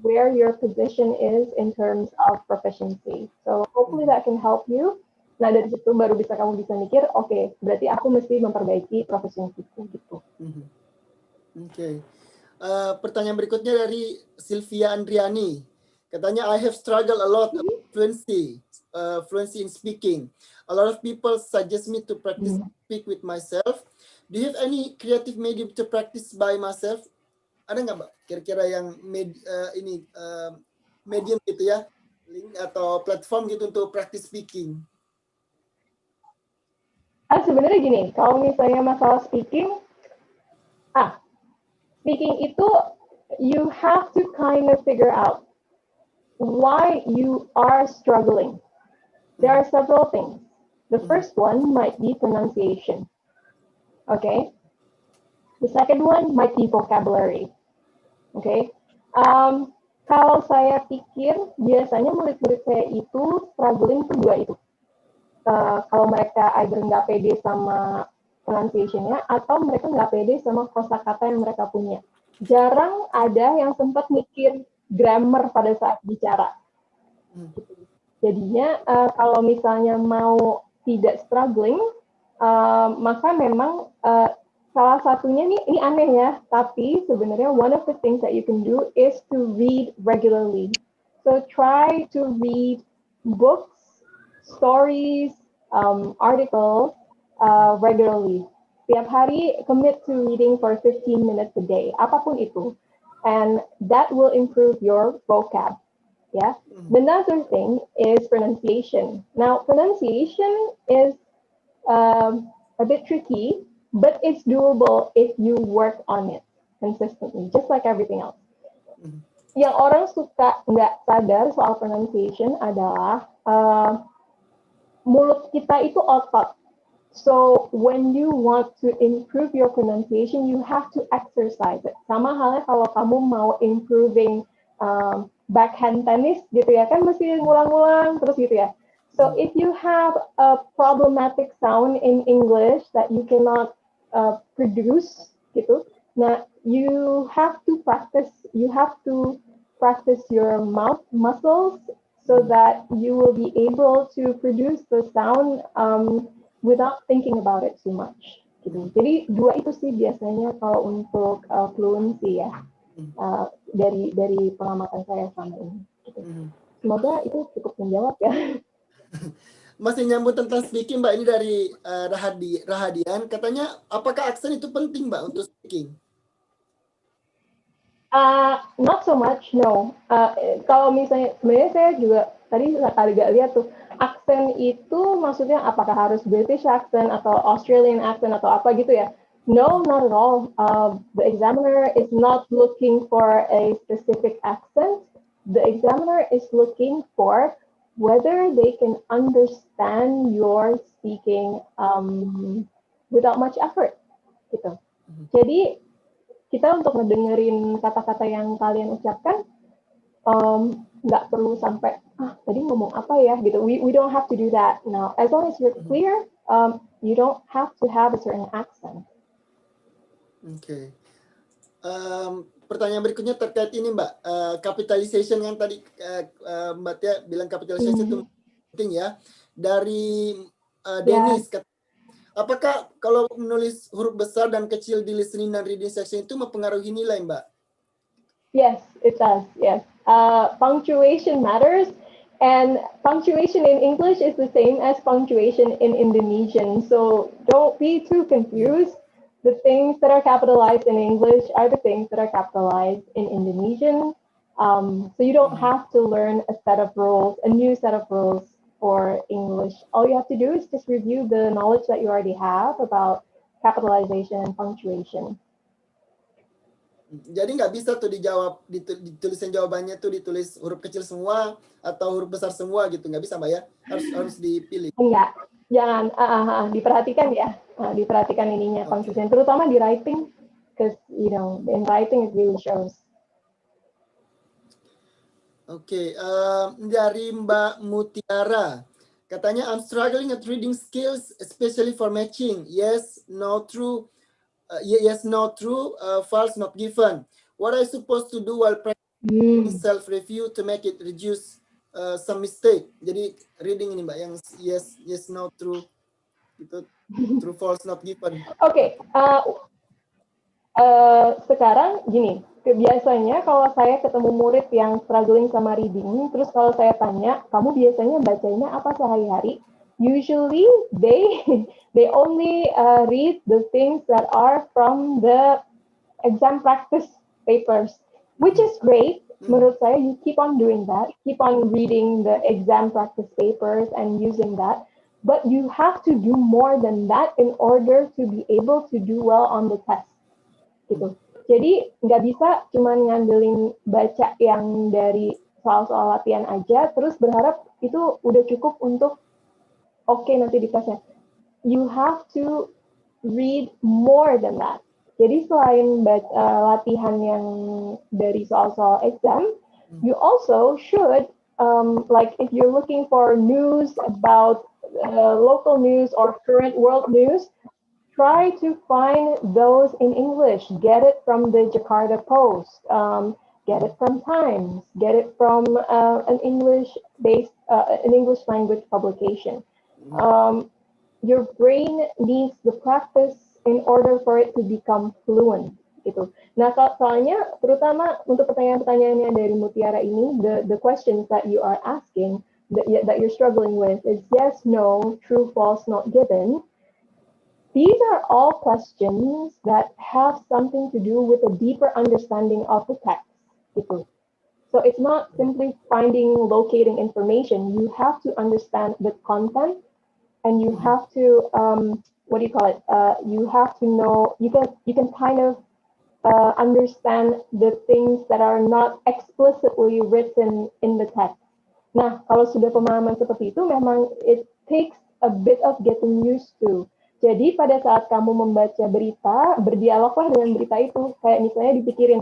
where your position is in terms of proficiency. So hopefully that can help you. Nah dari situ baru kamu bisa mikir, oke, berarti aku mesti memperbaiki proficiency-ku gitu. Oke. Pertanyaan berikutnya dari Sylvia Andriani. Katanya, I have struggled a lot about fluency in speaking. A lot of people suggest me to practice speak with myself. Do you have any creative medium to practice by myself? Ada nggak Mbak kira-kira yang medium gitu ya, link atau platform gitu untuk practice speaking? Sebenarnya gini, kalau misalnya masalah speaking itu you have to kind of figure out why you are struggling. There are several things. The first one might be pronunciation. Okay. The second one might be vocabulary. Okay. Kalau saya pikir biasanya murid-murid saya itu struggling tuh dua itu. Kalau mereka either nggak pede sama pronunciation-nya atau mereka nggak pede sama kosakata yang mereka punya. Jarang ada yang sempat mikir grammar pada saat bicara. Jadinya kalau misalnya mau tidak struggling, maka memang salah satunya ini aneh ya, tapi sebenarnya one of the things that you can do is to read regularly. So try to read books, stories, articles regularly. Tiap hari commit to reading for 15 minutes a day, apapun itu. And that will improve your vocab. Yeah. Another thing is pronunciation. Now, pronunciation is a bit tricky, but it's doable if you work on it consistently, just like everything else. Yang orang suka nggak sadar soal pronunciation adalah mulut kita itu otot. So when you want to improve your pronunciation, you have to exercise it. Sama halnya kalau kamu mau improving backhand tennis gitu ya, kan mesti ngulang-ngulang terus gitu ya. So if you have a problematic sound in English that you cannot produce gitu, nah you have to practice your mouth muscles so that you will be able to produce the sound without thinking about it too much. Gitu. Jadi dua itu sih biasanya kalau untuk fluency ya, dari pengamatan saya selama ini. Gitu. Semoga itu cukup menjawab ya. Masih nyambung tentang speaking Mbak, ini dari Rahadian. Katanya, apakah aksen itu penting Mbak untuk speaking? Not so much, no. Kalau misalnya, sebenarnya saya juga tadi agak lihat tuh, aksen itu maksudnya apakah harus British accent atau Australian accent atau apa gitu ya. No, not at all. The examiner is not looking for a specific accent. The examiner is looking for whether they can understand your speaking without much effort, gitu. Jadi kita untuk ngedengerin kata-kata yang kalian ucapkan nggak perlu sampai tadi ngomong apa ya gitu. We don't have to do that now. As long as you're clear, you don't have to have a certain accent. Oke. Pertanyaan berikutnya terkait ini Mbak, capitalization yang tadi Mbak Tia bilang capitalization itu penting ya. Dari Dennis, apakah kalau menulis huruf besar dan kecil di listening dan reading section itu mempengaruhi nilai Mbak? Yes, it does. Yes. Punctuation matters. And punctuation in English is the same as punctuation in Indonesian. So don't be too confused. The things that are capitalized in English are the things that are capitalized in Indonesian. So you don't have to learn a new set of rules for English. All you have to do is just review the knowledge that you already have about capitalization and punctuation. Jadi nggak bisa tuh dijawab, ditulisin jawabannya tuh ditulis huruf kecil semua atau huruf besar semua gitu, nggak bisa Mbak ya? Harus dipilih. Enggak, jangan diperhatikan ya, diperhatikan ininya punctuation, terutama di writing, because in writing it really shows. Oke, dari Mbak Mutiara, katanya I'm struggling at reading skills, especially for matching. Yes, no, true. Yes, no, true, false, not given. What are you supposed to do while practicing self-review to make it reduce some mistake? Jadi reading ini Mbak yang yes, no, true, itu true, false, not given. Oke, sekarang gini, biasanya kalau saya ketemu murid yang struggling sama reading, terus kalau saya tanya, kamu biasanya bacanya apa sehari-hari? Usually they only read the things that are from the exam practice papers, which is great. Menurut saya, you keep on doing that, keep on reading the exam practice papers and using that, but you have to do more than that in order to be able to do well on the test. Gitu. Jadi nggak bisa cuma ngandelin baca yang dari soal-soal latihan aja, terus berharap itu udah cukup untuk nanti di tesnya. You have to read more than that. Jadi selain latihan yang dari soal-soal exam, you also should, like if you're looking for news about local news or current world news, try to find those in English. Get it from the Jakarta Post. Get it from Times. Get it from an English-based, an English language publication. Your brain needs the practice in order for it to become fluent. Gitu. Nah, soalnya terutama untuk pertanyaan-pertanyaannya dari Mutiara ini, the questions that you are asking, that you're struggling with is yes, no, true, false, not given. These are all questions that have something to do with a deeper understanding of the text. Gitu. So it's not simply locating information. You have to understand the content, and you have to you have to know. You can kind of understand the things that are not explicitly written in the text. Nah, kalau sudah pemahaman seperti itu, memang it takes a bit of getting used to. Jadi pada saat kamu membaca berita, berdialoglah dengan berita itu. Kayak misalnya dipikirin,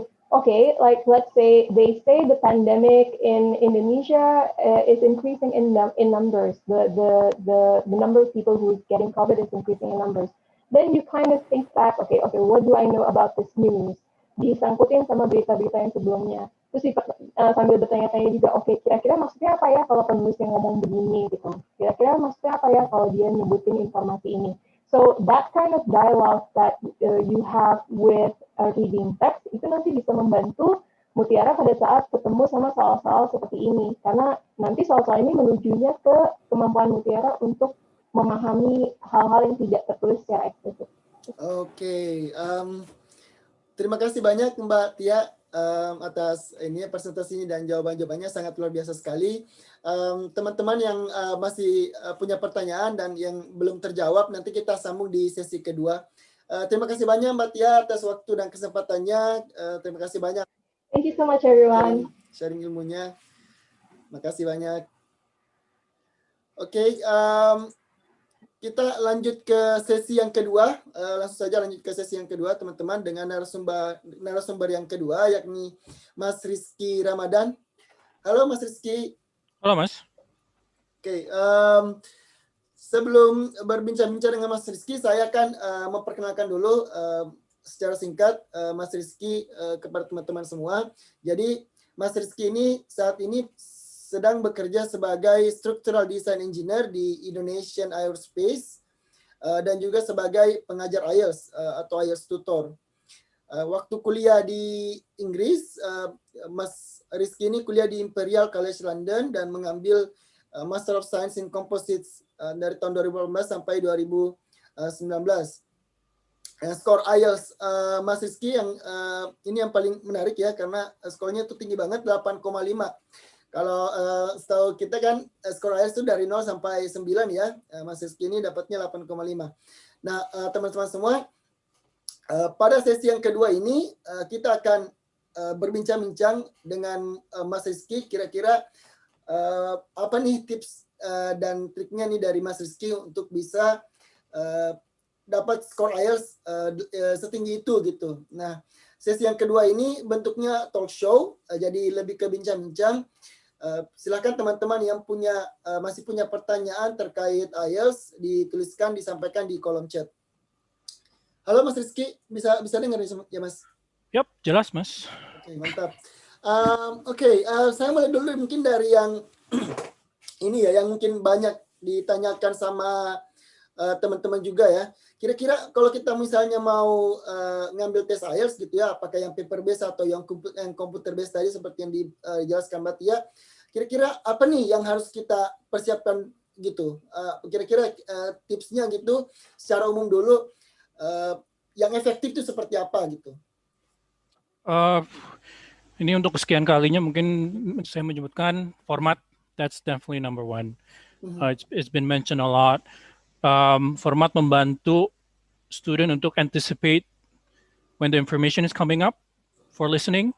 like let's say they say the pandemic in Indonesia is increasing in numbers. The number of people who is getting COVID is increasing in numbers. Then you kind of think back, okay, what do I know about this news? Disangkutin sama berita-berita yang sebelumnya. Terus sambil bertanya-tanya juga, kira-kira maksudnya apa ya kalau penulisnya ngomong begini gitu. Kira-kira maksudnya apa ya kalau dia nyebutin informasi ini. So that kind of dialogue that you have with a reading text itu nanti bisa membantu Mutiara pada saat ketemu sama soal-soal seperti ini. Karena nanti soal-soal ini menujunya ke kemampuan Mutiara untuk memahami hal-hal yang tidak tertulis secara eksplisit. Oke, terima kasih banyak Mbak Tia atas presentasinya dan jawaban-jawabannya sangat luar biasa sekali. Teman-teman yang masih punya pertanyaan dan yang belum terjawab, nanti kita sambung di sesi kedua. Terima kasih banyak Mbak Tia atas waktu dan kesempatannya. Terima kasih banyak Thank you so much, everyone. sharing ilmunya. Makasih banyak. Oke, kita lanjut ke sesi yang kedua. Langsung saja lanjut ke sesi yang kedua, teman-teman, dengan narasumber yang kedua, yakni Mas Rizky Ramadan. Halo, Mas Rizky. Halo, Mas. Oke, sebelum berbincang-bincang dengan Mas Rizky, saya akan memperkenalkan dulu secara singkat Mas Rizky kepada teman-teman semua. Jadi, Mas Rizky ini saat ini sedang bekerja sebagai Structural Design Engineer di Indonesian Aerospace dan juga sebagai pengajar IELTS atau IELTS tutor. Waktu kuliah di Inggris, Mas Rizky ini kuliah di Imperial College London dan mengambil Master of Science in Composites dari tahun 2018 sampai 2019. Skor IELTS Mas Rizky yang ini yang paling menarik ya, karena skornya itu tinggi banget, 8,5. Kalau setahu kita kan skor IELTS itu dari 0 sampai 9 ya. Mas Rizky ini dapatnya 8,5. Nah, teman-teman semua, pada sesi yang kedua ini kita akan berbincang-bincang dengan Mas Rizky. Kira-kira apa nih tips dan triknya nih dari Mas Rizky untuk bisa dapat skor IELTS setinggi itu gitu. Nah, sesi yang kedua ini bentuknya talk show, jadi lebih ke bincang-bincang. Silakan teman-teman yang masih punya pertanyaan terkait IELTS dituliskan, disampaikan di kolom chat. Halo Mas Rizky, bisa dengar ya Mas? Yap, jelas Mas. Oke, mantap. Saya mulai dulu mungkin dari yang ini ya, yang mungkin banyak ditanyakan sama teman-teman juga ya. Kira-kira kalau kita misalnya mau ngambil tes IELTS gitu ya, apakah yang paper based atau yang komputer based tadi seperti yang dijelaskan Mbak Tia, kira-kira apa nih yang harus kita persiapkan gitu? Kira-kira tipsnya gitu secara umum dulu, yang efektif itu seperti apa gitu? Ini untuk kesekian kalinya mungkin saya menyebutkan format. That's definitely number one. It's been mentioned a lot. Format membantu student untuk anticipate when the information is coming up for listening,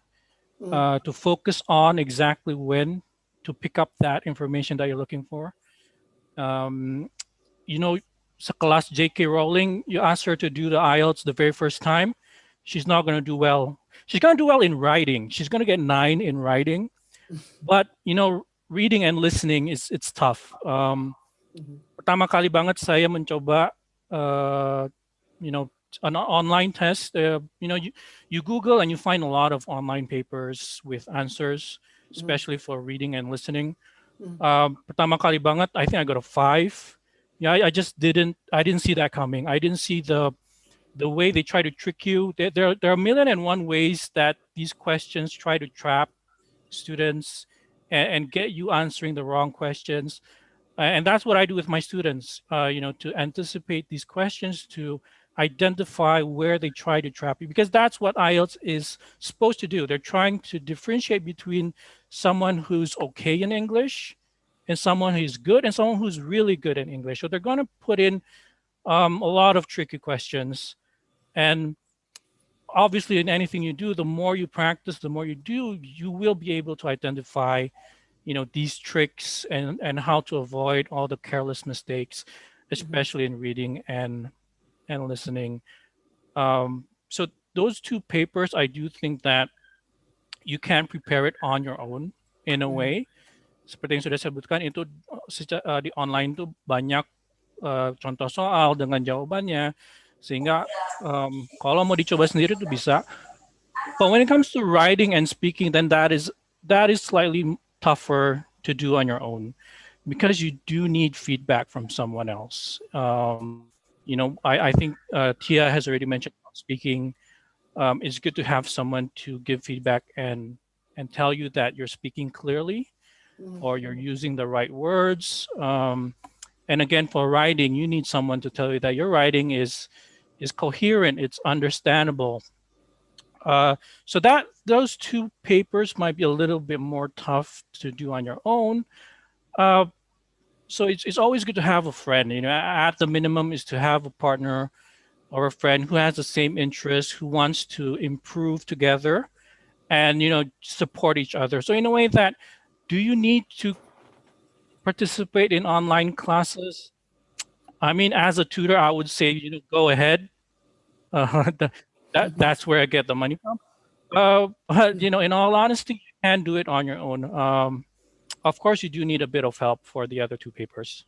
to focus on exactly when to pick up that information that you're looking for. Sekelas J.K. Rowling, you ask her to do the IELTS the very first time, she's not going to do well. She's going to do well in writing. She's going to get 9 in writing. But, reading and listening, it's tough. Pertama kali banget saya mencoba, an online test. You Google and you find a lot of online papers with answers, especially for reading and listening. Pertama kali banget, I think I got a 5. Yeah, I didn't see that coming. I didn't see the way they try to trick you. There are a million and one ways that these questions try to trap students and get you answering the wrong questions. And that's what I do with my students, to anticipate these questions, to identify where they try to trap you, because that's what IELTS is supposed to do. They're trying to differentiate between someone who's okay in English and someone who's good and someone who's really good in English. So they're going to put in a lot of tricky questions. And obviously in anything you do, the more you practice, the more you do, you will be able to identify these tricks and how to avoid all the careless mistakes, especially in reading and listening. So those 2 papers, I do think that you can prepare it on your own in a way. Seperti yang sudah saya sebutkan, itu di online tuh banyak contoh soal dengan jawabannya, sehingga kalau mau dicoba sendiri itu bisa. But when it comes to writing and speaking, then that is slightly tougher to do on your own, because you do need feedback from someone else. I think Tia has already mentioned about speaking. It's good to have someone to give feedback and tell you that you're speaking clearly, or you're using the right words. And again, for writing, you need someone to tell you that your writing is coherent, it's understandable. So that those 2 papers might be a little bit more tough to do on your own. So it's always good to have a friend. At the minimum is to have a partner or a friend who has the same interest, who wants to improve together and, support each other. So in a way that, do you need to participate in online classes? I mean, as a tutor, I would say, go ahead. That's where I get the money from. But, in all honesty, you can do it on your own. Of course, you do need a bit of help for the other two papers.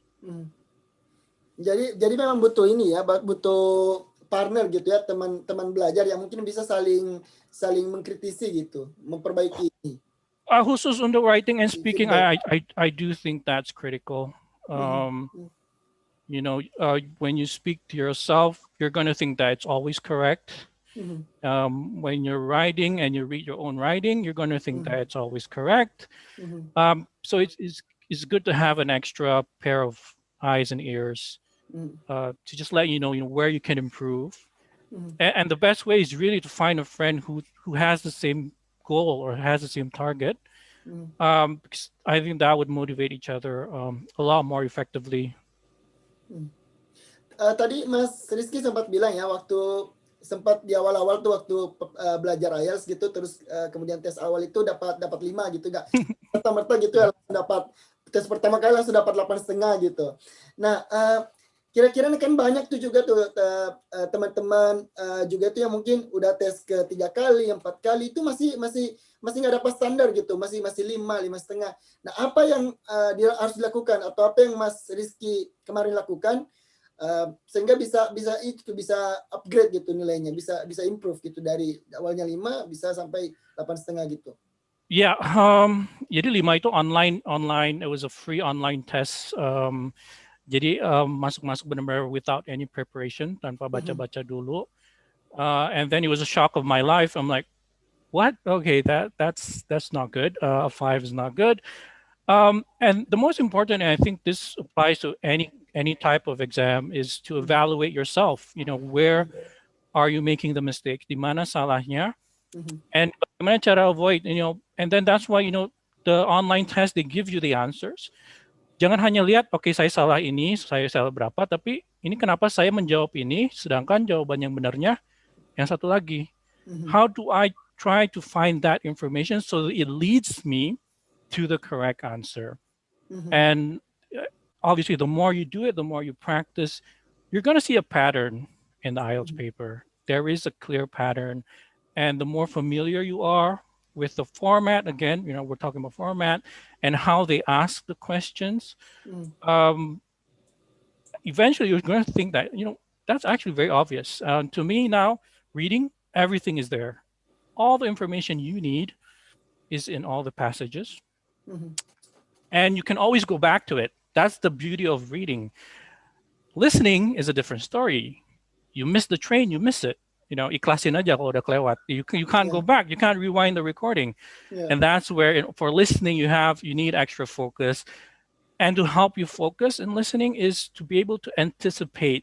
Jadi memang butuh ini ya, butuh partner gitu ya, teman-teman belajar yang mungkin bisa saling mengkritisi gitu, memperbaiki ini. Khusus untuk writing and speaking, I do think that's critical. When you speak to yourself, you're going to think that it's always correct. When you're writing and you read your own writing, you're going to think that it's always correct. So it's good to have an extra pair of eyes and ears to just let you know where you can improve. And the best way is really to find a friend who has the same goal or has the same target. Because I think that would motivate each other a lot more effectively. Tadi Mas Rizky sempat bilang ya, sempat di awal-awal tuh waktu belajar IELTS gitu, terus kemudian tes awal itu dapat 5 gitu, nggak serta-merta gitu ya, dapat tes pertama kali langsung dapat 8,5 gitu. Nah, kira-kira kan banyak tuh juga tuh teman-teman juga tuh yang mungkin udah tes ke 3 kali, 4 kali itu masih nggak dapat standar gitu, masih 5,5. Nah, apa yang dia harus dilakukan atau apa yang Mas Rizky kemarin lakukan sehingga bisa upgrade gitu nilainya, bisa improve gitu dari awalnya 5 bisa sampai 8,5 gitu. Yeah, jadi 5 itu online. It was a free online test. Jadi masuk benar-benar without any preparation, tanpa baca-baca dulu. And then it was a shock of my life. I'm like, what? Okay, that's not good. A 5 is not good. And the most important, and I think this applies to any type of exam, is to evaluate yourself. Where are you making the mistake? Di mana salahnya? And bagaimana cara avoid? And then that's why the online test, they give you the answers. Jangan hanya lihat, okay, saya salah ini, saya salah berapa, tapi ini kenapa saya menjawab ini, sedangkan jawaban yang benarnya yang satu lagi. How do I try to find that information so that it leads me to the correct answer? And obviously, the more you do it, the more you practice, you're going to see a pattern in the IELTS paper. There is a clear pattern. And the more familiar you are with the format, again, we're talking about format and how they ask the questions, eventually you're going to think that, that's actually very obvious. To me now, reading, everything is there. All the information you need is in all the passages. And you can always go back to it. That's the beauty of reading. Listening is a different story. You miss the train, you miss it. Ikhlasin aja kalau udah kelewat. You can't go back. You can't rewind the recording. And that's where, for listening, you need extra focus. And to help you focus in listening is to be able to anticipate,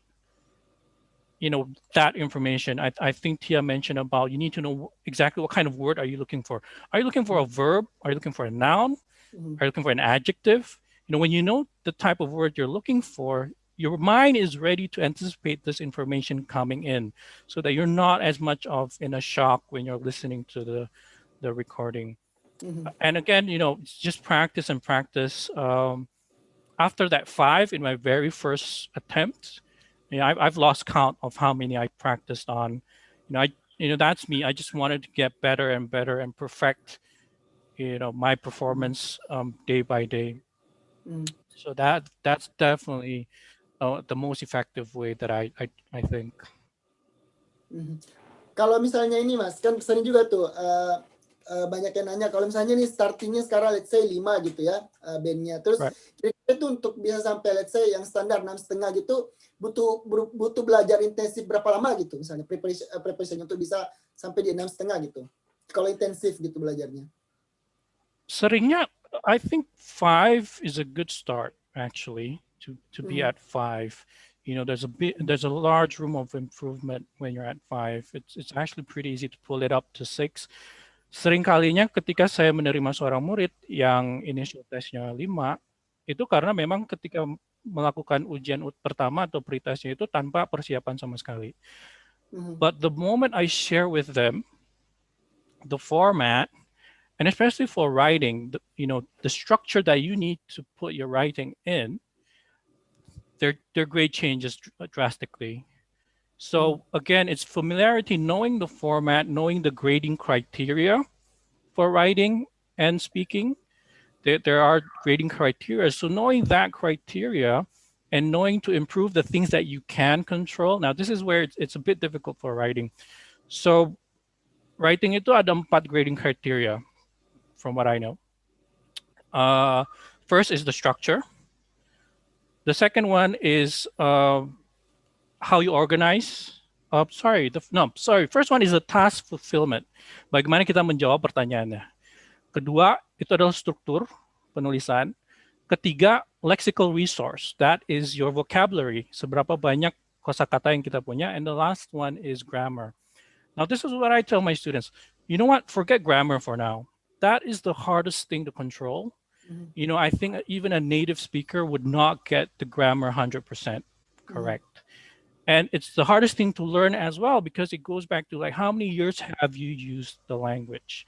that information. I think Tia mentioned about you need to know exactly what kind of word are you looking for. Are you looking for a verb? Are you looking for a noun? Are you looking for an adjective? When you know the type of word you're looking for, your mind is ready to anticipate this information coming in so that you're not as much in a shock when you're listening to the recording. And again, it's just practice and practice. After that 5 in my very first attempt, I've lost count of how many I practiced on. That's me. I just wanted to get better and better and perfect, my performance day by day. So that's definitely the most effective way that I think. Kalau misalnya ini Mas, kan sering juga tuh banyak yang nanya, kalau misalnya nih startingnya sekarang let's say 5 gitu ya bandnya, terus kira-kira itu untuk bisa sampai let's say yang standar 6,5 gitu butuh belajar intensif berapa lama gitu, misalnya preparation untuk bisa sampai di 6,5 gitu, kalau intensif gitu belajarnya? Seringnya I think 5 is a good start actually. To be at 5, there's a large room of improvement when you're at 5. It's actually pretty easy to pull it up to 6. Sering kalinya ketika saya menerima seorang murid yang initial testnya 5, itu karena memang ketika melakukan ujian pertama atau pretestnya itu tanpa persiapan sama sekali. But the moment I share with them the format, and especially for writing, the structure that you need to put your writing in, their grade changes drastically. So again, it's familiarity, knowing the format, knowing the grading criteria for writing and speaking. There are grading criteria. So knowing that criteria and knowing to improve the things that you can control. Now, this is where it's a bit difficult for writing. So writing ito ada 4 grading criteria from what I know. First is the structure. The second one is how you organize. First one is the task fulfillment. Bagaimana kita menjawab pertanyaannya. Kedua, itu adalah struktur penulisan. Ketiga, lexical resource. That is your vocabulary. Seberapa banyak kosakata yang kita punya. And the last one is grammar. Now, this is what I tell my students. You know what? Forget grammar for now. That is the hardest thing to control. I think even a native speaker would not get the grammar 100% correct. And it's the hardest thing to learn as well, because it goes back to like, how many years have you used the language?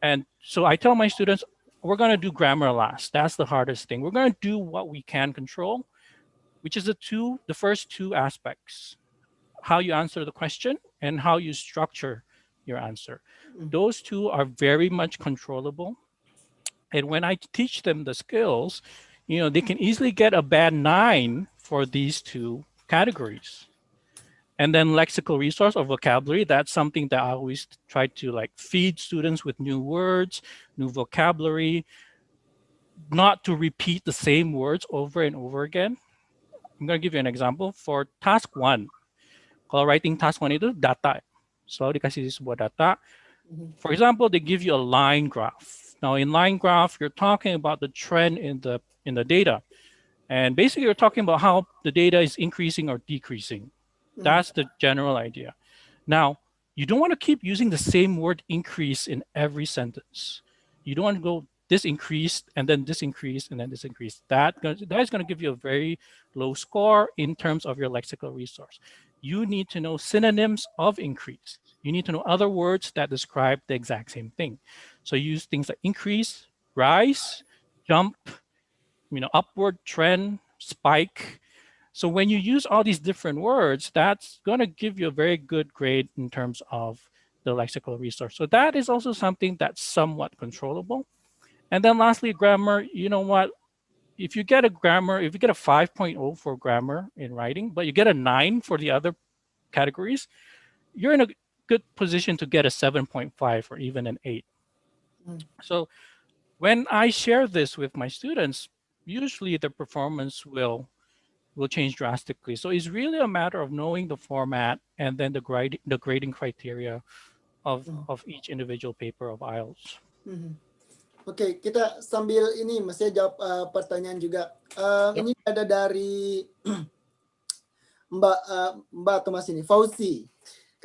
And so I tell my students, we're going to do grammar last. That's the hardest thing. We're going to do what we can control, which is the first 2 aspects: how you answer the question and how you structure your answer. Those 2 are very much controllable. And when I teach them the skills, they can easily get a bad 9 for these 2 categories. And then lexical resource or vocabulary, that's something that I always try to like feed students with new words, new vocabulary, not to repeat the same words over and over again. I'm going to give you an example. For task 1, kalau writing task 1 itu data. Selalu dikasih sebuah data. For example, they give you a line graph. Now in line graph, you're talking about the trend in the data. And basically you're talking about how the data is increasing or decreasing. That's the general idea. Now, you don't want to keep using the same word increase in every sentence. You don't want to go this increased and then this increased and then this increased. That is going to give you a very low score in terms of your lexical resource. You need to know synonyms of increase. You need to know other words that describe the exact same thing. So use things like increase, rise, jump, upward trend, spike. So when you use all these different words, that's going to give you a very good grade in terms of the lexical resource. So that is also something that's somewhat controllable. And then lastly, grammar, you know what? If you get a 5.0 for grammar in writing, but you get a 9 for the other categories, you're in a good position to get a 7.5 or even an 8. So when I share this with my students, usually the performance will change drastically. So it's really a matter of knowing the format and then the grading criteria of each individual paper of IELTS. Oke, kita sambil ini masih jawab pertanyaan juga. Ini ada dari Mbak Thomas ini, Fauzi.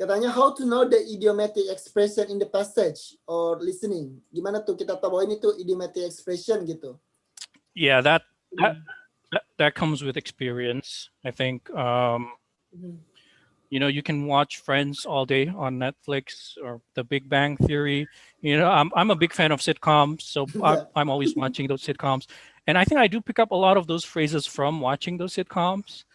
Katanya, how to know the idiomatic expression in the passage or listening? Gimana tuh kita tahu ini tuh idiomatic expression gitu? Yeah, that comes with experience. I think you can watch Friends all day on Netflix or The Big Bang Theory. I'm a big fan of sitcoms, so I'm always watching those sitcoms, and I think I do pick up a lot of those phrases from watching those sitcoms.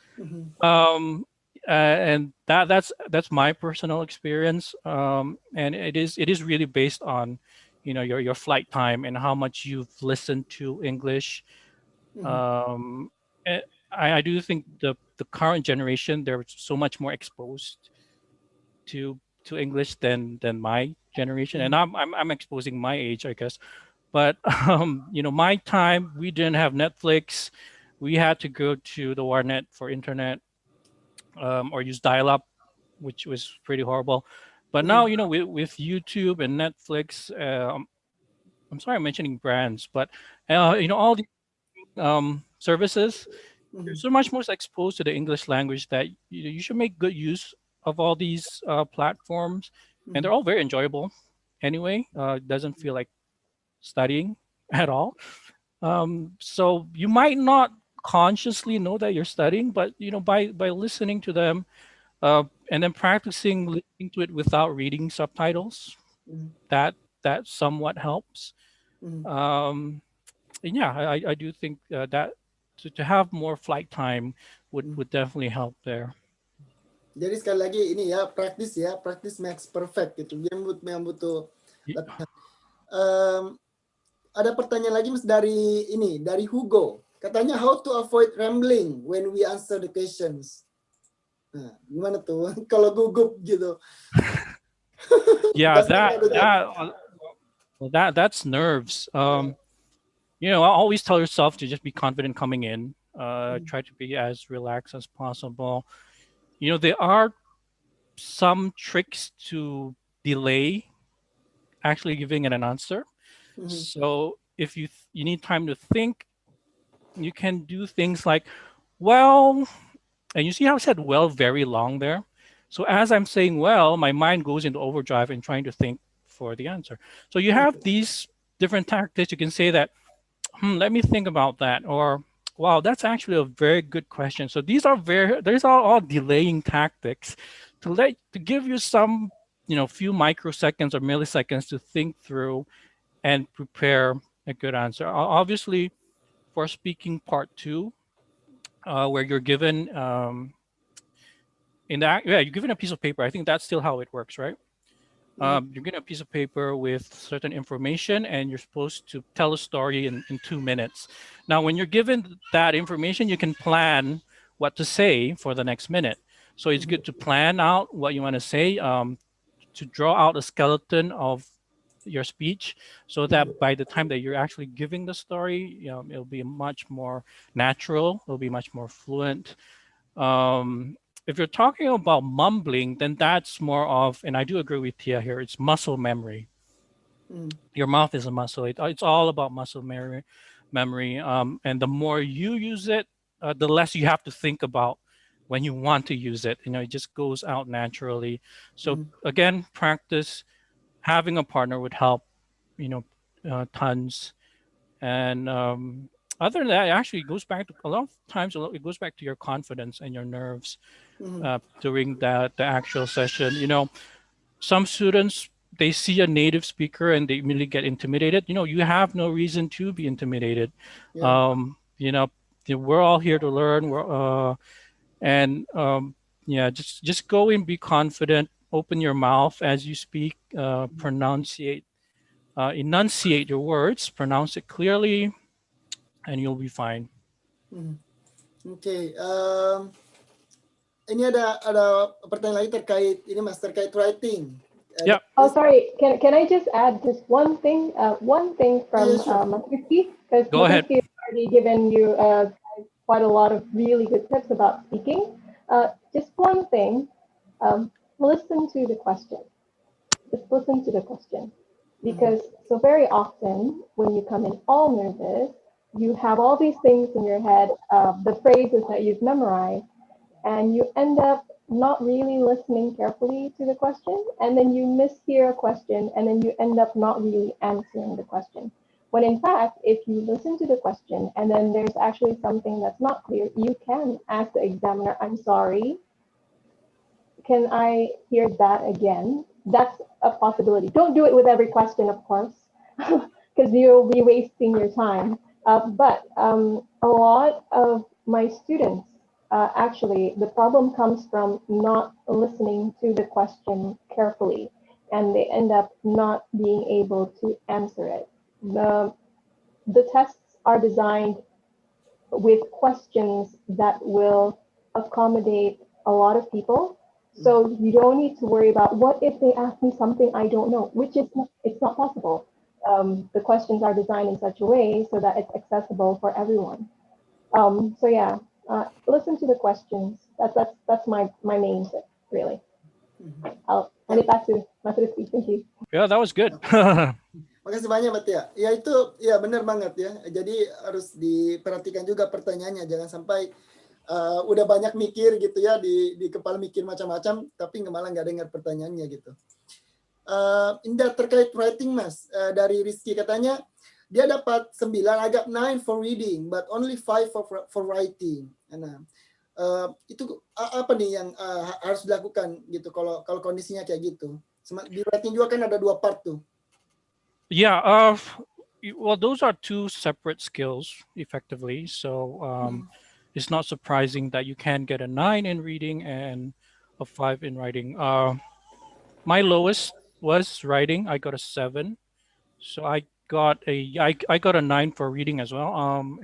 And that's my personal experience, and it is really based on your flight time and how much you've listened to English. I do think the current generation, they're so much more exposed to English than my generation, and I'm exposing my age, I guess. But my time, we didn't have Netflix. We had to go to the Warnet for internet, or use dial-up, which was pretty horrible. But now, with YouTube and Netflix, I'm sorry I'm mentioning brands, but all the services, you're so much more exposed to the English language that you should make good use of all these platforms, and they're all very enjoyable. Anyway, it doesn't feel like studying at all. So you might not consciously know that you're studying, but by listening to them, And then practicing listening to it without reading subtitles. That somewhat helps. And yeah, I do think that to have more flight time would definitely help there. Jadi sekali lagi ini ya, practice makes perfect gitu. Dia yang butuh latihan. Ada pertanyaan lagi Mas dari Hugo. Katanya how to avoid rambling when we answer the questions. Nah, gimana tuh kalau gugup gitu? Yeah, that's nerves. You know, I always tell yourself to just be confident coming in. Try to be as relaxed as possible. You know, there are some tricks to delay actually giving it an answer. So if you need time to think, you can do things like, well, and you see how I said well very long there. So as I'm saying well, my mind goes into overdrive and trying to think for the answer. So you have these different tactics. You can say that, let me think about that, or wow, that's actually a very good question. So these are all delaying tactics to give you some, few microseconds or milliseconds to think through and prepare a good answer. Obviously, for speaking part 2, where you're given you're given a piece of paper. I think that's still how it works, right? You're given a piece of paper with certain information, and you're supposed to tell a story in 2 minutes. Now, when you're given that information, you can plan what to say for the next minute. So it's good to plan out what you want to say, to draw out a skeleton of your speech, so that by the time that you're actually giving the story, it'll be much more natural. It'll be much more fluent. If you're talking about mumbling, then that's more of, and I do agree with Tia here, it's muscle memory. Your mouth is a muscle. It's all about muscle memory. And the more you use it, the less you have to think about when you want to use it. It just goes out naturally. So again, practice. Having a partner would help, tons. And other than that, it actually goes back to a lot of times. It goes back to your confidence and your nerves during the actual session. Some students, they see a native speaker and they immediately get intimidated. You have no reason to be intimidated. Yeah. We're all here to learn. Just go and be confident. Open your mouth as you speak. Enunciate your words. Pronounce it clearly, and you'll be fine. Oke. Ini ada pertanyaan lagi terkait writing. Yeah. Oh, sorry. Can I just add just one thing? One thing from Matsuki, because Matsuki has already given you quite a lot of really good tips about speaking. Just one thing. Listen to the question. Just listen to the question, because so very often when you come in all nervous, you have all these things in your head, the phrases that you've memorized, and you end up not really listening carefully to the question, and then you mishear a question, and then you end up not really answering the question. When in fact, if you listen to the question and then there's actually something that's not clear, you can ask the examiner, I'm sorry, can I hear that again? That's a possibility. Don't do it with every question, of course, because you'll be wasting your time. But a lot of my students, actually, the problem comes from not listening to the question carefully, and they end up not being able to answer it. The tests are designed with questions that will accommodate a lot of people. So you don't need to worry about what if they ask me something I don't know, which it's not possible. The questions are designed in such a way so that it's accessible for everyone. So yeah, listen to the questions. That's my main tip, really. I'll hand it back to Matsuki. Thank you. Yeah, that was good. Makasih banyak, Mbak Tia. Ya itu, ya benar banget ya. Jadi harus diperhatikan juga pertanyaannya. Jangan sampai udah banyak mikir gitu ya, di kepala mikir macam-macam, tapi malah nggak dengar pertanyaannya gitu. Indah terkait writing Mas, dari Rizky katanya, dia dapat 9, agak 9 for reading, but only 5 for writing. Nah, Itu apa nih yang harus dilakukan gitu kalau kondisinya kayak gitu. Di writing juga kan ada 2 part tuh. Yeah, well, those are two separate skills, effectively. So it's not surprising that you can get a 9 in reading and a 5 in writing. My lowest was writing. I got a 7. So I got a 9 for reading as well,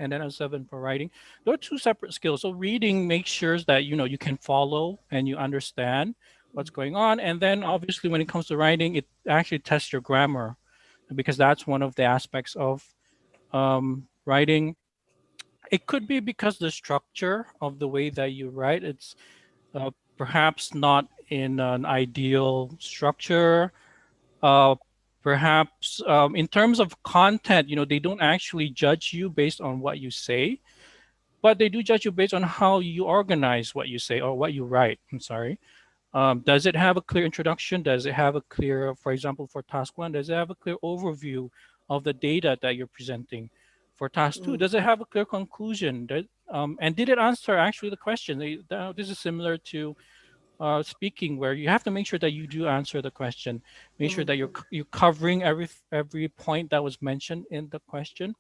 and then a 7 for writing. There are two separate skills. So reading makes sure that you can follow and you understand what's going on, and then obviously when it comes to writing, it actually tests your grammar, because that's one of the aspects of writing. It could be because the structure of the way that you write, it's perhaps not in an ideal structure. Perhaps in terms of content, they don't actually judge you based on what you say, but they do judge you based on how you organize what you say or what you write. I'm sorry. Does it have a clear introduction? Does it have a clear, for example, for task 1, does it have a clear overview of the data that you're presenting? For task 2, does it have a clear conclusion? And did it answer actually the question? This is similar to speaking, where you have to make sure that you do answer the question, make sure that you're covering every point that was mentioned in the question.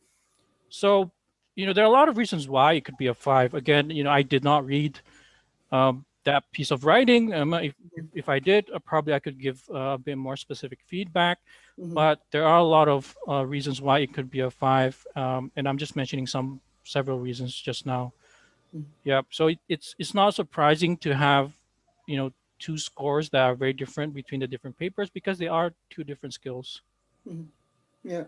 So, there are a lot of reasons why it could be a 5. Again, I did not read that piece of writing. If I did, probably I could give a bit more specific feedback. But there are a lot of reasons why it could be a 5, and I'm just mentioning several reasons just now. Yeah, so it's not surprising to have two scores that are very different between the different papers, because they are two different skills. Ya,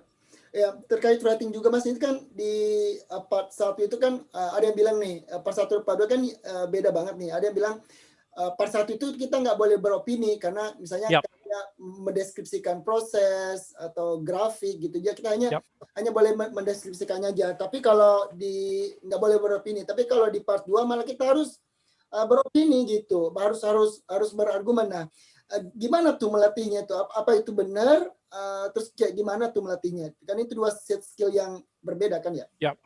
terkait writing juga Mas, ini kan di part 1 itu kan ada yang bilang nih, part 1 part 2 kan beda banget nih. Ada yang bilang part 1 itu kita nggak boleh beropini karena misalnya kayak mendeskripsikan proses atau grafik gitu ya, kita hanya boleh mendeskripsikannya aja. Tapi kalau nggak boleh beropini. Tapi kalau di part 2 malah kita harus beropini gitu, harus berargumen. Nah, gimana tuh melatihnya tuh? Apa itu benar? Terus kayak gimana tuh melatihnya? Kan itu 2 set skill yang berbeda kan ya? Yeah,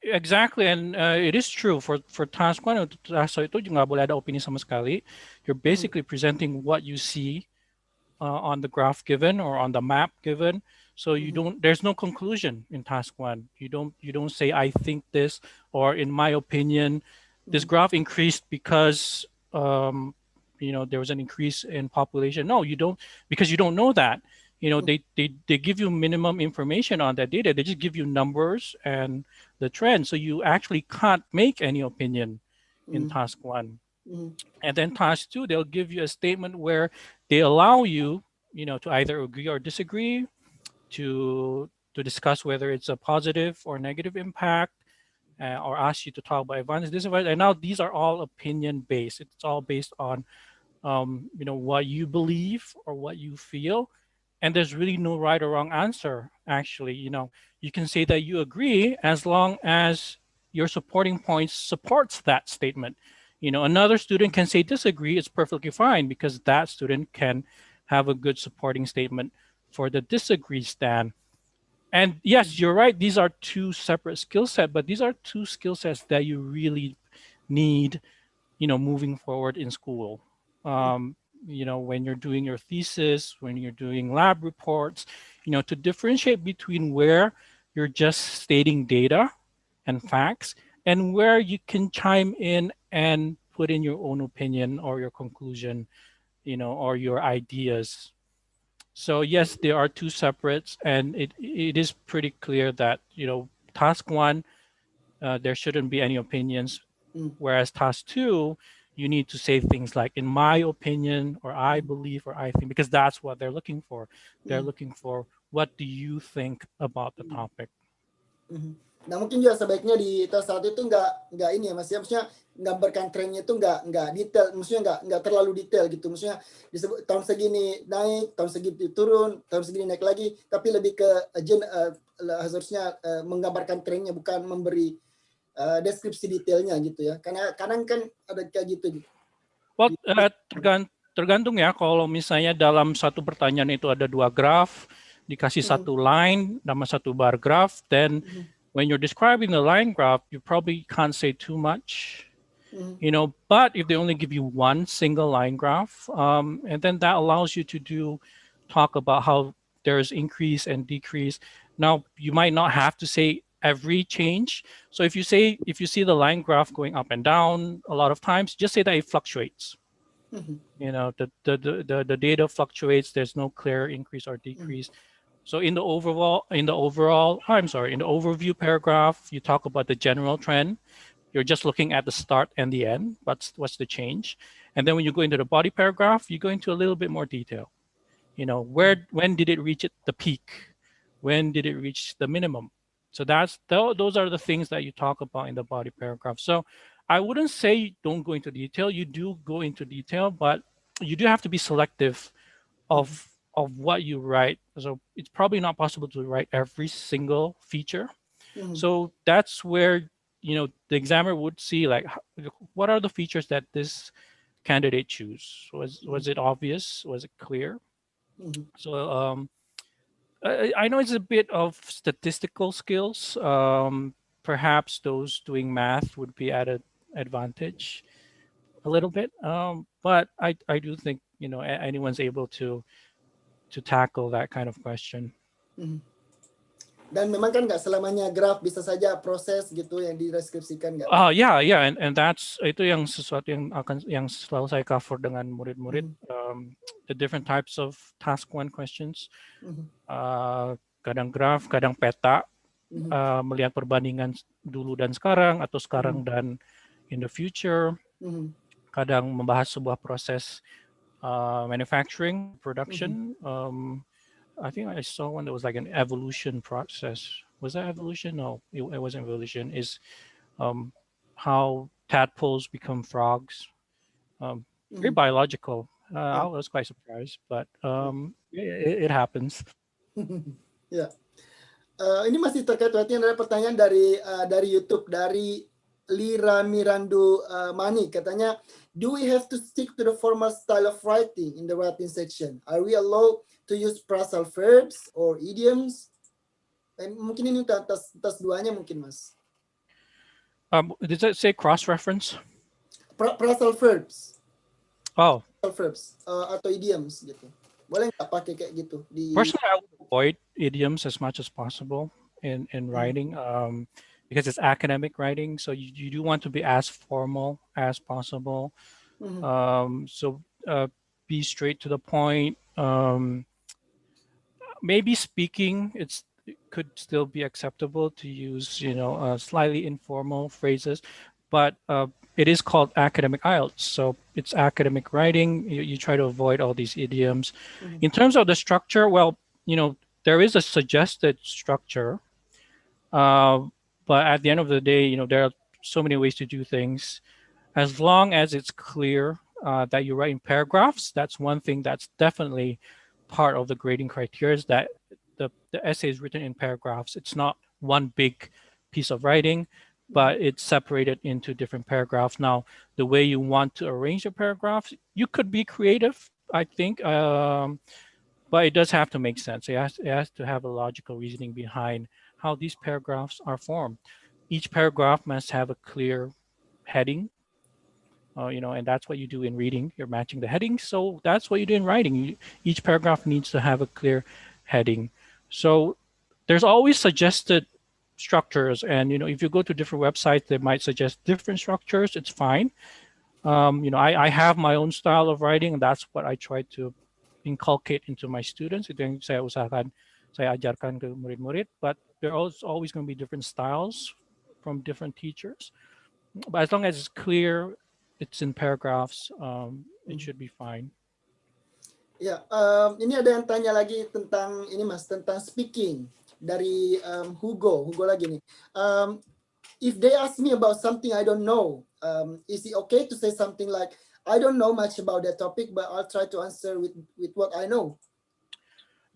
exactly, and it is true for task 1. Task itu nggak boleh ada opini sama sekali. You're basically presenting what you see on the graph given or on the map given. So there's no conclusion in task 1. You don't say I think this, or in my opinion, this graph increased because there was an increase in population. No, you don't, because you don't know that. They give you minimum information on that data. They just give you numbers and the trend. So you actually can't make any opinion in task 1. And then task 2, they'll give you a statement where they allow you, to either agree or disagree, to discuss whether it's a positive or negative impact, or ask you to talk about advantage, disadvantage. And now these are all opinion based. It's all based on what you believe or what you feel. And there's really no right or wrong answer, actually. You can say that you agree as long as your supporting points supports that statement. Another student can say disagree. It's perfectly fine, because that student can have a good supporting statement for the disagree stand. And yes, you're right. These are two separate skill sets, but these are two skill sets that you really need, moving forward in school. When you're doing your thesis, when you're doing lab reports, to differentiate between where you're just stating data and facts and where you can chime in and put in your own opinion or your conclusion, or your ideas. So yes, there are two separates, and it is pretty clear that, task 1, there shouldn't be any opinions, whereas task 2, you need to say things like, in my opinion, or I believe, or I think, because that's what they're looking for. They're looking for, what do you think about the topic? Nah, mungkin juga sebaiknya di task 1 itu nggak ini ya Mas, maksudnya gambarkan trennya itu nggak detail, maksudnya nggak terlalu detail gitu, maksudnya disebut tahun segini naik, tahun segini turun, tahun segini naik lagi, tapi lebih ke harusnya menggambarkan trennya, bukan memberi deskripsi detailnya gitu ya, karena kadang kan ada kayak gitu. Well, tergantung ya, kalau misalnya dalam satu pertanyaan itu ada 2 graf, dikasih satu line nama satu bar graph, then when you're describing the line graph, you probably can't say too much. Mhm. You know, but if they only give you one single line graph, and then that allows you to talk about how there's increase and decrease. Now, you might not have to say every change. So if you see the line graph going up and down a lot of times, just say that it fluctuates. Mhm. You know, the data fluctuates. There's no clear increase or decrease. So in the overview paragraph, you talk about the general trend. You're just looking at the start and the end. What's the change? And then when you go into the body paragraph, you go into a little bit more detail. You know, when did it reach the peak? When did it reach the minimum? So those are the things that you talk about in the body paragraph. So I wouldn't say don't go into detail. You do go into detail, but you do have to be selective of what you write. So it's probably not possible to write every single feature. Mhm. So that's where, you know, the examiner would see like what are the features that this candidate choose. Was it obvious? Was it clear? Mhm. So I know it's a bit of statistical skills. Perhaps those doing math would be at an advantage a little bit. But I do think, you know, anyone's able to tackle that kind of question. Mhm. Dan memang kan nggak selamanya graf, bisa saja proses gitu yang dideskripsikan nggak? Yeah, and that's itu yang sesuatu yang selalu saya cover dengan murid-murid. The different types of task one questions. Mhm. Kadang graf, kadang peta, Mhm. melihat perbandingan dulu dan sekarang atau sekarang dan in the future. Mhm. Kadang membahas sebuah proses manufacturing, production. I think I saw one that was like an evolution process. Was that evolution? No, it wasn't evolution. Is how tadpoles become frogs. Very Mhm. biological. I Ya. was quite surprised, but it happens. Ya. Ini masih terkait perhatian, ada pertanyaan dari YouTube, dari Lira Mirandu Mani, katanya, do we have to stick to the formal style of writing in the writing section? Are we allowed to use phrasal verbs or idioms? Mungkin ini atas duanya mungkin, Mas. Does it say cross-reference? Phrasal verbs. Oh. Phrasal verbs atau idioms gitu. Boleh nggak pakai kayak gitu? Personally, I would avoid idioms as much as possible in writing, because it's academic writing. So you do want to be as formal as possible. So be straight to the point. Maybe speaking, it could still be acceptable to use, you know, slightly informal phrases, but it is called academic IELTS. So it's academic writing. You try to avoid all these idioms. In terms of the structure, well, you know, there is a suggested structure, but at the end of the day, you know, there are so many ways to do things. As long as it's clear that you write in paragraphs, that's one thing that's definitely part of the grading criteria, is that the essay is written in paragraphs. It's not one big piece of writing, but it's separated into different paragraphs. Now, the way you want to arrange your paragraphs, you could be creative, I think, but it does have to make sense. It has to have a logical reasoning behind how these paragraphs are formed. Each paragraph must have a clear heading, you know, and that's what you do in reading. You're matching the headings, so that's what you do in writing. Each paragraph needs to have a clear heading. So there's always suggested structures, and you know, if you go to different websites, they might suggest different structures. It's fine. You know, I have my own style of writing, and that's what I try to inculcate into my students. Itu yang saya usahakan, saya ajarkan ke murid-murid. But there are always going to be different styles from different teachers. But as long as it's clear, it's in paragraphs, it should be fine. Ya, ini ada yang tanya lagi tentang ini, Mas, tentang speaking dari Hugo lagi nih. If they ask me about something I don't know, is it okay to say something like, I don't know much about that topic, but I'll try to answer with what I know?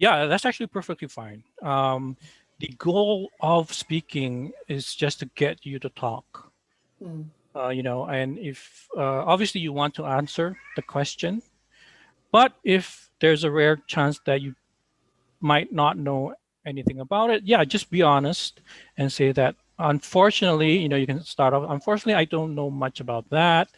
Yeah, that's actually perfectly fine. The goal of speaking is just to get you to talk. You know, and if obviously you want to answer the question, but if there's a rare chance that you might not know anything about it, yeah, just be honest and say that unfortunately, you can start off. Unfortunately, I don't know much about that,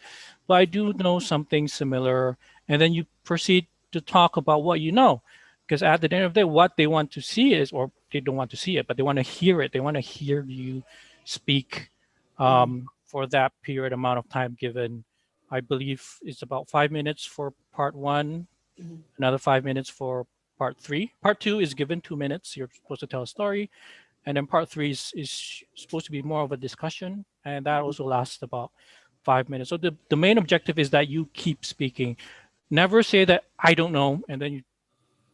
but I do know something similar. And then you proceed to talk about what you know. Because at the end of the day, what they want to see is, or they don't want to see it, but they want to hear it. They want to hear you speak for that period amount of time given. I believe it's about 5 minutes for part one, another 5 minutes for part three. Part two is given 2 minutes. You're supposed to tell a story. And then part three is supposed to be more of a discussion. And that also lasts about 5 minutes. So the main objective is that you keep speaking. Never say that I don't know, and then you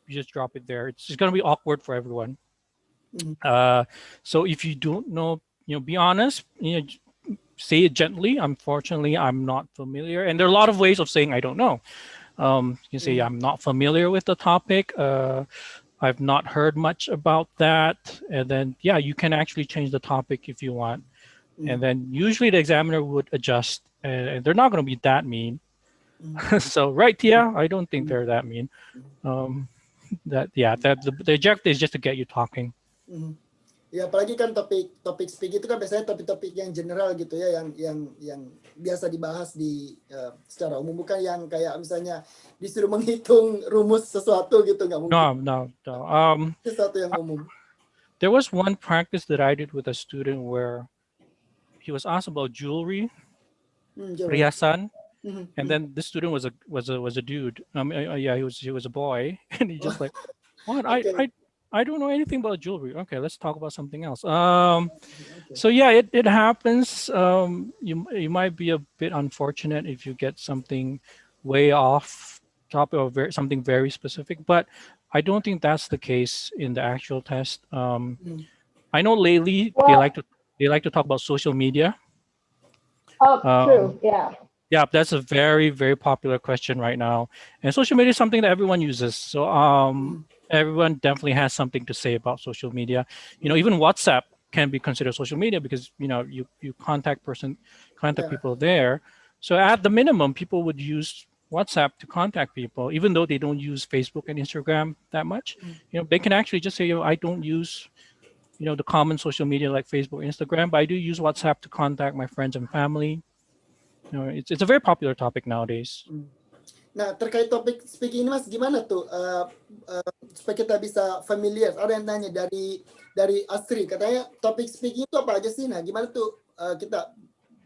just drop it there. It's just going to be awkward for everyone. So if you don't know, be honest, say it gently. Unfortunately, I'm not familiar. And there are a lot of ways of saying I don't know. You can say I'm not familiar with the topic. I've not heard much about that. And then, yeah, you can actually change the topic if you want. And then usually the examiner would adjust, and they're not going to be that mean. So, right, Tia, I don't think they're that mean. The objective is just to get you talking. Ya, apalagi kan topik speak itu kan biasanya topik-topik yang general gitu ya, yang biasa dibahas di secara umum, bukan yang kayak misalnya disuruh menghitung rumus sesuatu gitu, nggak mungkin. No. Sesuatu yang umum. There was one practice that I did with a student where he was asked about jewelry, riasan, and then this student was a dude. Yeah, he was a boy, and he just like, what? Okay. I don't know anything about jewelry. Okay, let's talk about something else. So yeah, it happens. You might be a bit unfortunate if you get something way off topic or something very specific, but I don't think that's the case in the actual test. I know lately they like to talk about social media. True. Yeah. Yeah, that's a very, very popular question right now. And social media is something that everyone uses. So everyone definitely has something to say about social media. Even WhatsApp can be considered social media because you contact people there. So at the minimum, people would use WhatsApp to contact people, even though they don't use Facebook and Instagram that much. They can actually just say, I don't use the common social media like Facebook, Instagram, but I do use WhatsApp to contact my friends and family. It's a very popular topic nowadays. Nah, terkait topik speaking ini Mas, gimana tuh supaya kita bisa familiar? Ada yang nanya dari Asri, katanya topik speaking itu apa aja sih? Nah, gimana tuh kita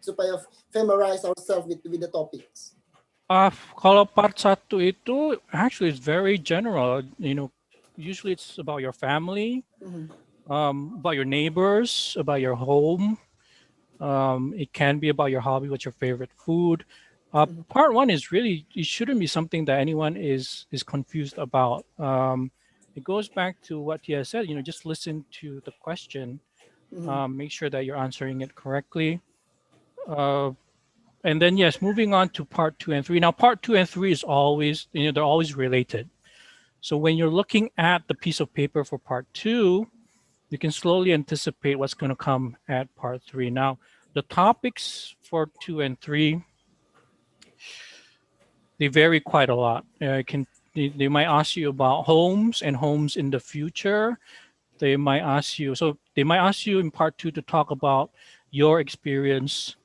supaya familiarize ourselves with the topics? Kalau part 1 itu actually it's very general. Usually it's about your family, about your neighbors, about your home. It can be about your hobby, what's your favorite food. Part 1 is really, it shouldn't be something that anyone is confused about. It goes back to what Tia said, just listen to the question, make sure that you're answering it correctly. And then, yes, moving on to part 2 and 3. Now, part 2 and 3 is always, they're always related. So when you're looking at the piece of paper for part 2, you can slowly anticipate what's going to come at part 3. Now, the topics for 2 and 3, they vary quite a lot. They might ask you about homes and homes in the future. They might ask you in part 2 to talk about your experience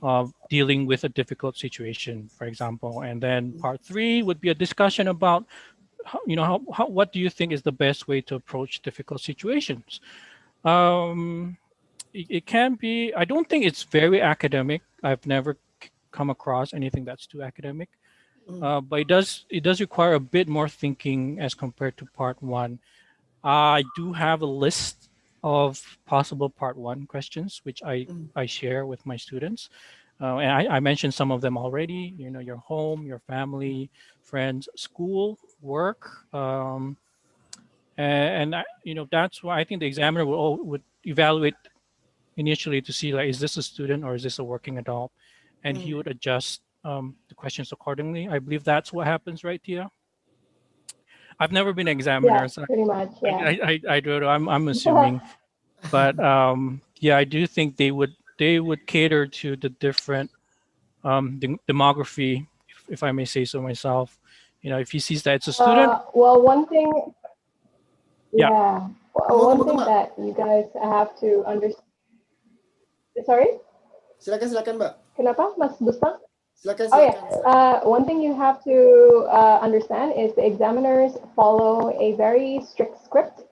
of dealing with a difficult situation, for example. And then part 3 would be a discussion about what do you think is the best way to approach difficult situations? It can be, I don't think it's very academic. I've never come across anything that's too academic. But it does require a bit more thinking as compared to part 1. I do have a list of possible part 1 questions, which I share with my students. And I mentioned some of them already, your home, your family, friends, school, work. And that's why I think the examiner would evaluate initially to see, like, is this a student or is this a working adult? And he would adjust the questions accordingly. I believe that's what happens, right, Tia? I've never been an examiner, so pretty much. Yeah. I don't know. I'm assuming, but yeah, I do think they would cater to the different demography, if I may say so myself. If he sees that it's a student. Well, one thing. Yeah. One thing that you guys have to understand. Sorry? Silakan Mbak. Kenapa, Mas Gustaf? Silakan. Oh yeah, one thing you have to understand is the examiners follow a very strict script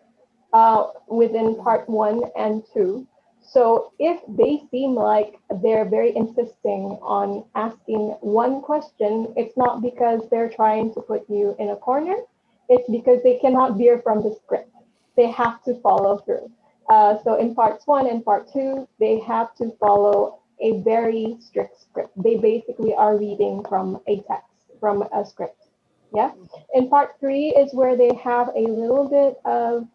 within part 1 and 2. So if they seem like they're very insisting on asking one question, it's not because they're trying to put you in a corner. It's because they cannot veer from the script. They have to follow through. So in parts 1 and part 2, they have to follow a very strict script. They basically are reading from a text, from a script. Yeah. In part 3 is where they have a little bit of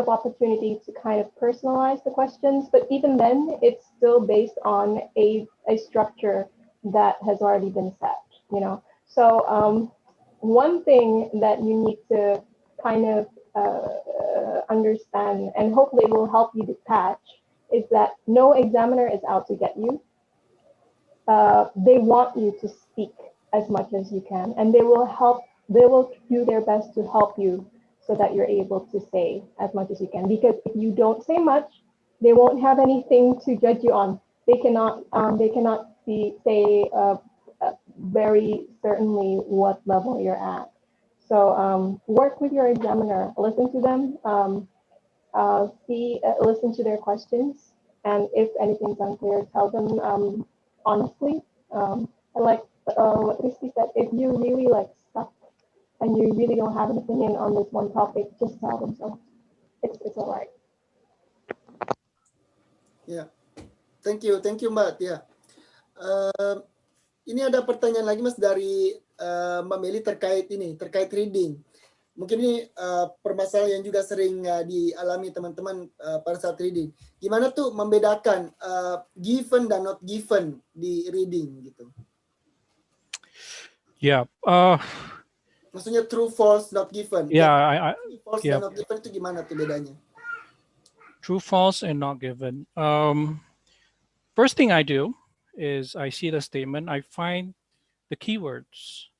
opportunity to kind of personalize the questions, but even then, it's still based on a structure that has already been set. You know, so one thing that you need to kind of understand, and hopefully will help you detach, is that no examiner is out to get you. They want you to speak as much as you can, and they will do their best to help you so that you're able to say as much as you can. Because if you don't say much, they won't have anything to judge you on. They cannot say very certainly what level you're at. So work with your examiner, listen to them, listen to their questions, and if anything's unclear, tell them honestly. And like what Christy said, if you really like stuck and you really don't have an opinion on this one topic, just tell them so. It's all right. Ya, thank you Mbak. Ya, ini ada pertanyaan lagi Mas dari Mbak Meli terkait reading. Mungkin ini permasalahan yang juga sering dialami teman-teman pada saat reading. Gimana tuh membedakan given dan not given di reading gitu? Yeah. Maksudnya true, false, not given. Yeah. False dan not given itu gimana tuh bedanya? True, false, and not given. First thing I do is I see the statement. I find the keywords.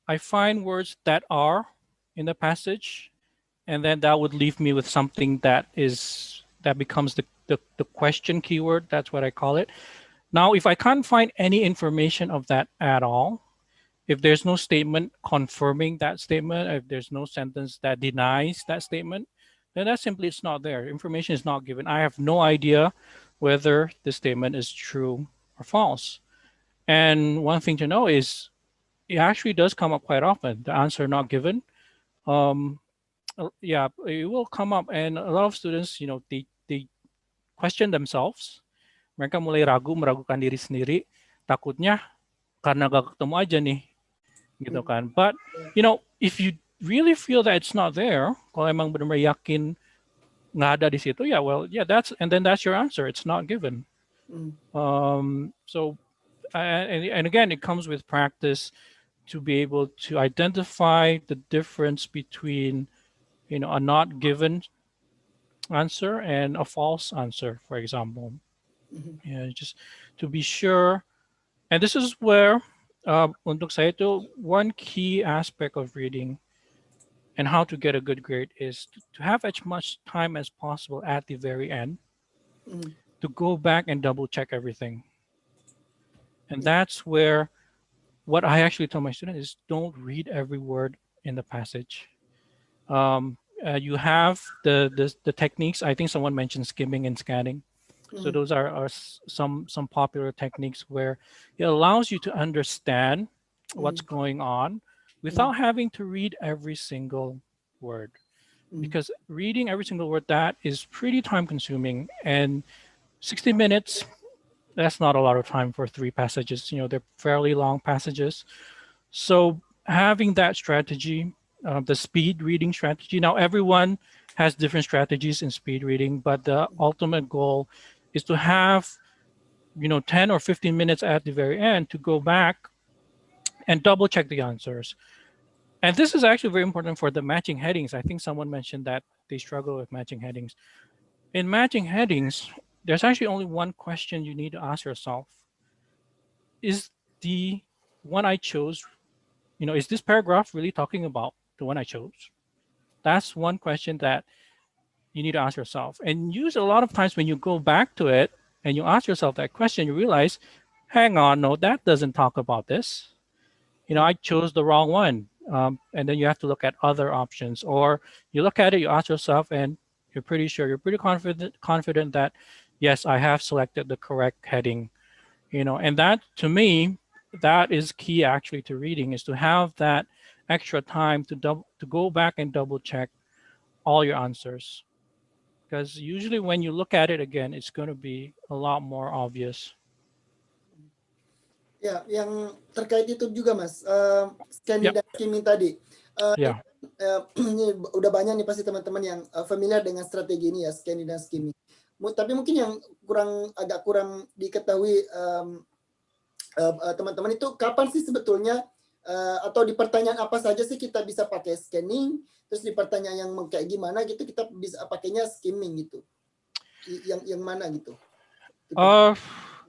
I find words that are in the passage, and then that would leave me with something that becomes the question keyword. That's what I call it. Now, if I can't find any information of that at all, if there's no statement confirming that statement, if there's no sentence that denies that statement, then that simply it's not there. Information is not given. I have no idea whether the statement is true or false. And one thing to know is it actually does come up quite often, the answer not given. Yeah, it will come up, and a lot of students, you know, they question themselves. Mereka mulai meragukan diri sendiri, takutnya karena gak ketemu aja nih, gitu kan. But, you know, if you really feel that it's not there, kalau emang benar-benar yakin nggak ada di situ, yeah, well, yeah, that's your answer. It's not given. So, and again, it comes with practice to be able to identify the difference between, you know, a not given answer and a false answer, for example. Yeah, just to be sure. And this is where, untuk saya itu, one key aspect of reading and how to get a good grade is to have as much time as possible at the very end to go back and double check everything. And that's where what I actually tell my students is don't read every word in the passage. You have the techniques. I think someone mentioned skimming and scanning. So those are some popular techniques where it allows you to understand what's going on without having to read every single word. Because reading every single word, that is pretty time consuming, and 60 minutes, that's not a lot of time for 3 passages. You know, they're fairly long passages. So having that strategy, the speed reading strategy. Now, everyone has different strategies in speed reading, but the ultimate goal is to have, you know, 10 or 15 minutes at the very end to go back and double check the answers. And this is actually very important for the matching headings. I think someone mentioned that they struggle with matching headings. In matching headings, there's actually only one question you need to ask yourself. Is the one I chose, you know, is this paragraph really talking about the one I chose? That's one question that you need to ask yourself. And use a lot of times when you go back to it and you ask yourself that question, you realize, hang on, no, that doesn't talk about this. I chose the wrong one. And then you have to look at other options, or you look at it, you ask yourself, and you're pretty sure, you're pretty confident that, yes, I have selected the correct heading. And that, to me, that is key actually to reading, is to have that extra time to go back and double check all your answers. Because usually when you look at it again, it's going to be a lot more obvious. Ya, yang terkait itu juga Mas, scanning dan skimming tadi. Yeah. Ini udah banyak nih pasti teman-teman yang familiar dengan strategi ini ya, scanning dan skimming. Tapi mungkin yang agak kurang diketahui teman-teman itu kapan sih sebetulnya atau di pertanyaan apa saja sih kita bisa pakai scanning, terus di pertanyaan yang kayak gimana gitu kita bisa pakainya skimming gitu. Yang mana gitu?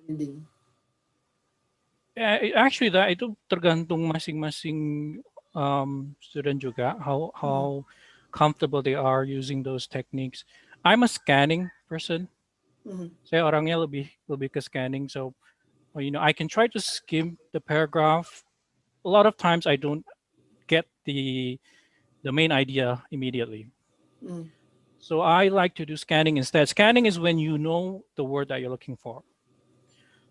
Reading. Actually, itu tergantung masing-masing student juga, how comfortable they are using those techniques. I'm a scanning person. Saya orangnya lebih ke scanning, so I can try to skim the paragraph. A lot of times I don't get the main idea immediately. So I like to do scanning instead. Scanning is when you know the word that you're looking for.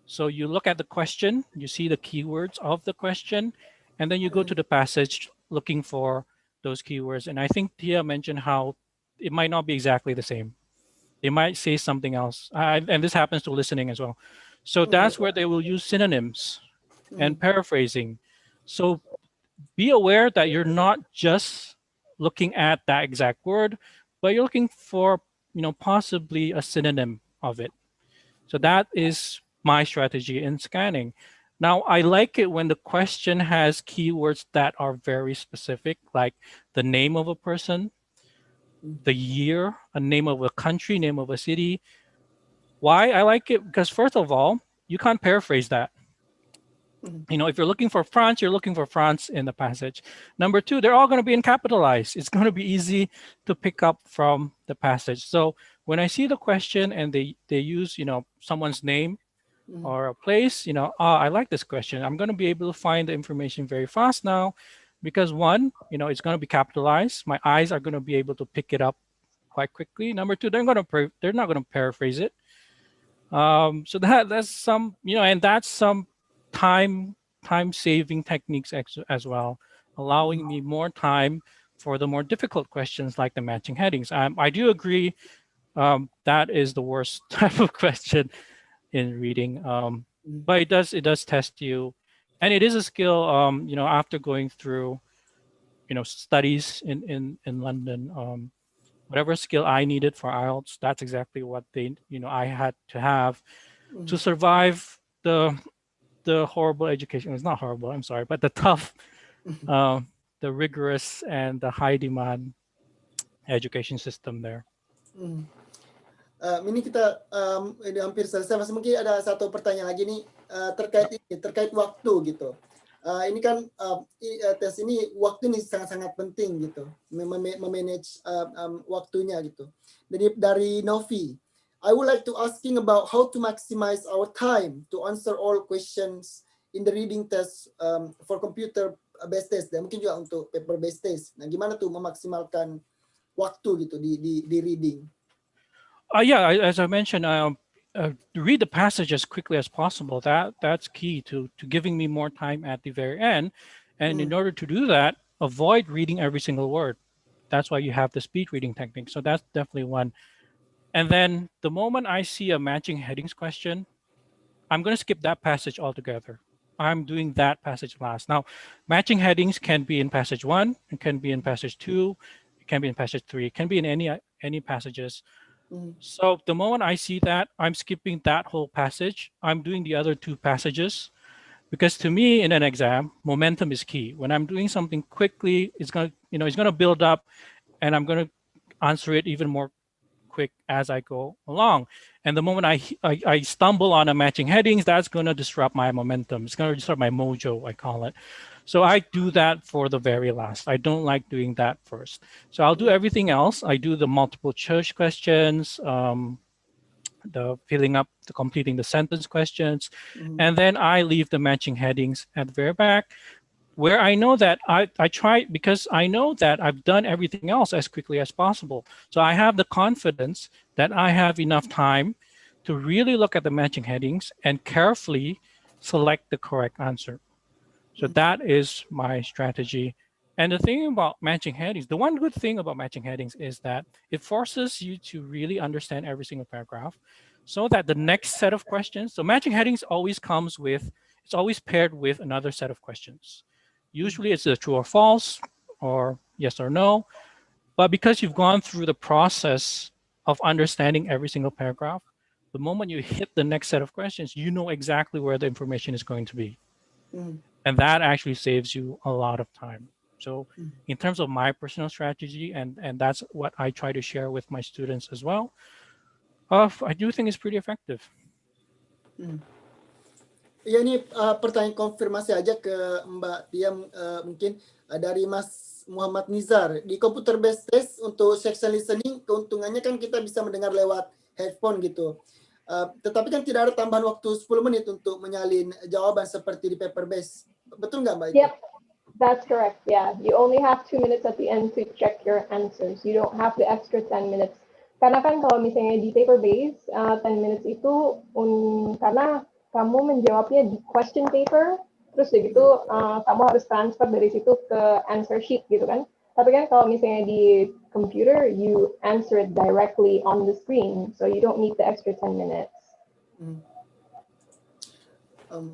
So you look at the question, you see the keywords of the question, and then you go to the passage looking for those keywords. And I think Tia mentioned how it might not be exactly the same. They might say something else. And this happens to listening as well. So that's where they will use synonyms and paraphrasing. So be aware that you're not just looking at that exact word, but you're looking for, possibly a synonym of it. So that is my strategy in scanning. Now, I like it when the question has keywords that are very specific, like the name of a person, the year, a name of a country, name of a city. Why I like it? Because first of all, you can't paraphrase that. If you're looking for France, you're looking for France in the passage. Number two, they're all going to be in capitalized. It's going to be easy to pick up from the passage. So when I see the question and they use, someone's name or a place, I like this question. I'm going to be able to find the information very fast now because one, it's going to be capitalized. My eyes are going to be able to pick it up quite quickly. Number two, they're not going to paraphrase it. So that's some, and that's some time saving techniques as well, allowing me more time for the more difficult questions like the matching headings. I do agree that is the worst type of question in reading, but it does test you, and it is a skill. After going through, studies in London, whatever skill I needed for IELTS, that's exactly what I had to have to survive the horrible education. It's not horrible, I'm sorry, but the tough, the rigorous and the high demand education system there. Ini kita ini hampir selesai. Mas, mungkin ada satu pertanyaan lagi nih terkait waktu gitu. Ini kan tes ini waktu ini sangat-sangat penting gitu, memanage waktunya gitu. Dari Novi, I would like to asking about how to maximize our time to answer all questions in the reading test for computer based test dan mungkin juga untuk paper based test. Nah, gimana tuh memaksimalkan waktu gitu di reading? Yeah, as I mentioned, read the passage as quickly as possible. That's key to giving me more time at the very end. And in order to do that, avoid reading every single word. That's why you have the speed reading technique. So that's definitely one. And then the moment I see a matching headings question, I'm going to skip that passage altogether. I'm doing that passage last. Now, matching headings can be in passage 1, it can be in passage 2, it can be in passage 3, it can be in any passages. So the moment I see that, I'm skipping that whole passage. I'm doing the other 2 passages because to me in an exam, momentum is key. When I'm doing something quickly, it's going to build up and I'm going to answer it even more quick as I go along. And the moment I stumble on a matching headings, that's going to disrupt my momentum. It's going to disrupt my mojo, I call it. So I do that for the very last. I don't like doing that first. So I'll do everything else. I do the multiple choice questions, the filling up, the completing the sentence questions, and then I leave the matching headings at the very back, where I know that I try, because I know that I've done everything else as quickly as possible. So I have the confidence that I have enough time to really look at the matching headings and carefully select the correct answer. So that is my strategy. And the thing about matching headings, the one good thing about matching headings is that it forces you to really understand every single paragraph so that the next set of questions, so matching headings always comes with, it's always paired with another set of questions. Usually it's a true or false or yes or no. But because you've gone through the process of understanding every single paragraph, the moment you hit the next set of questions, you know exactly where the information is going to be. And that actually saves you a lot of time. So in terms of my personal strategy, and that's what I try to share with my students as well, I do think it's pretty effective. Ya, ini pertanyaan konfirmasi aja ke Mbak Tia, mungkin dari Mas Muhammad Nizar. Di computer based test untuk section listening, keuntungannya kan kita bisa mendengar lewat headphone gitu. Tetapi kan tidak ada tambahan waktu 10 menit untuk menyalin jawaban seperti di paper based. Betul nggak Mbak? Yep, that's correct. Yeah, you only have 2 minutes at the end to check your answers. You don't have the extra 10 minutes. Karena kan kalau misalnya di paper based, 10 minutes itu karena kamu menjawabnya di question paper, terus begitu kamu harus transfer dari situ ke answer sheet gitu kan. Tapi kan kalau misalnya di computer, you answer it directly on the screen, so you don't need the extra 10 minutes.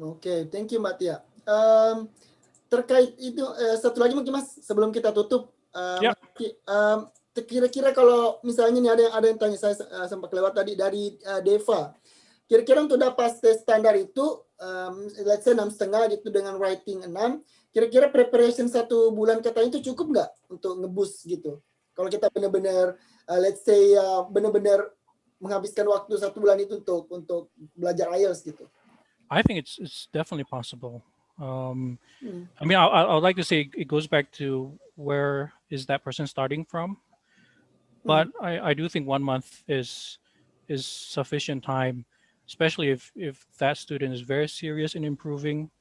Oke, thank you Mbak Tia. Terkait itu satu lagi mungkin Mas sebelum kita tutup, kira-kira kalau misalnya nih ada yang tanya, saya sempat lewat tadi dari Deva, kira-kira untuk dapat tes standar itu let's say 6,5 gitu dengan writing 6, kira-kira preparation 1 bulan katanya itu cukup nggak untuk ngeboost gitu, kalau kita benar-benar let's say benar-benar menghabiskan waktu 1 bulan itu untuk belajar IELTS gitu? I think it's definitely possible. I mean, I would like to say it goes back to where is that person starting from, but I do think 1 month is sufficient time, especially if that student is very serious in improving,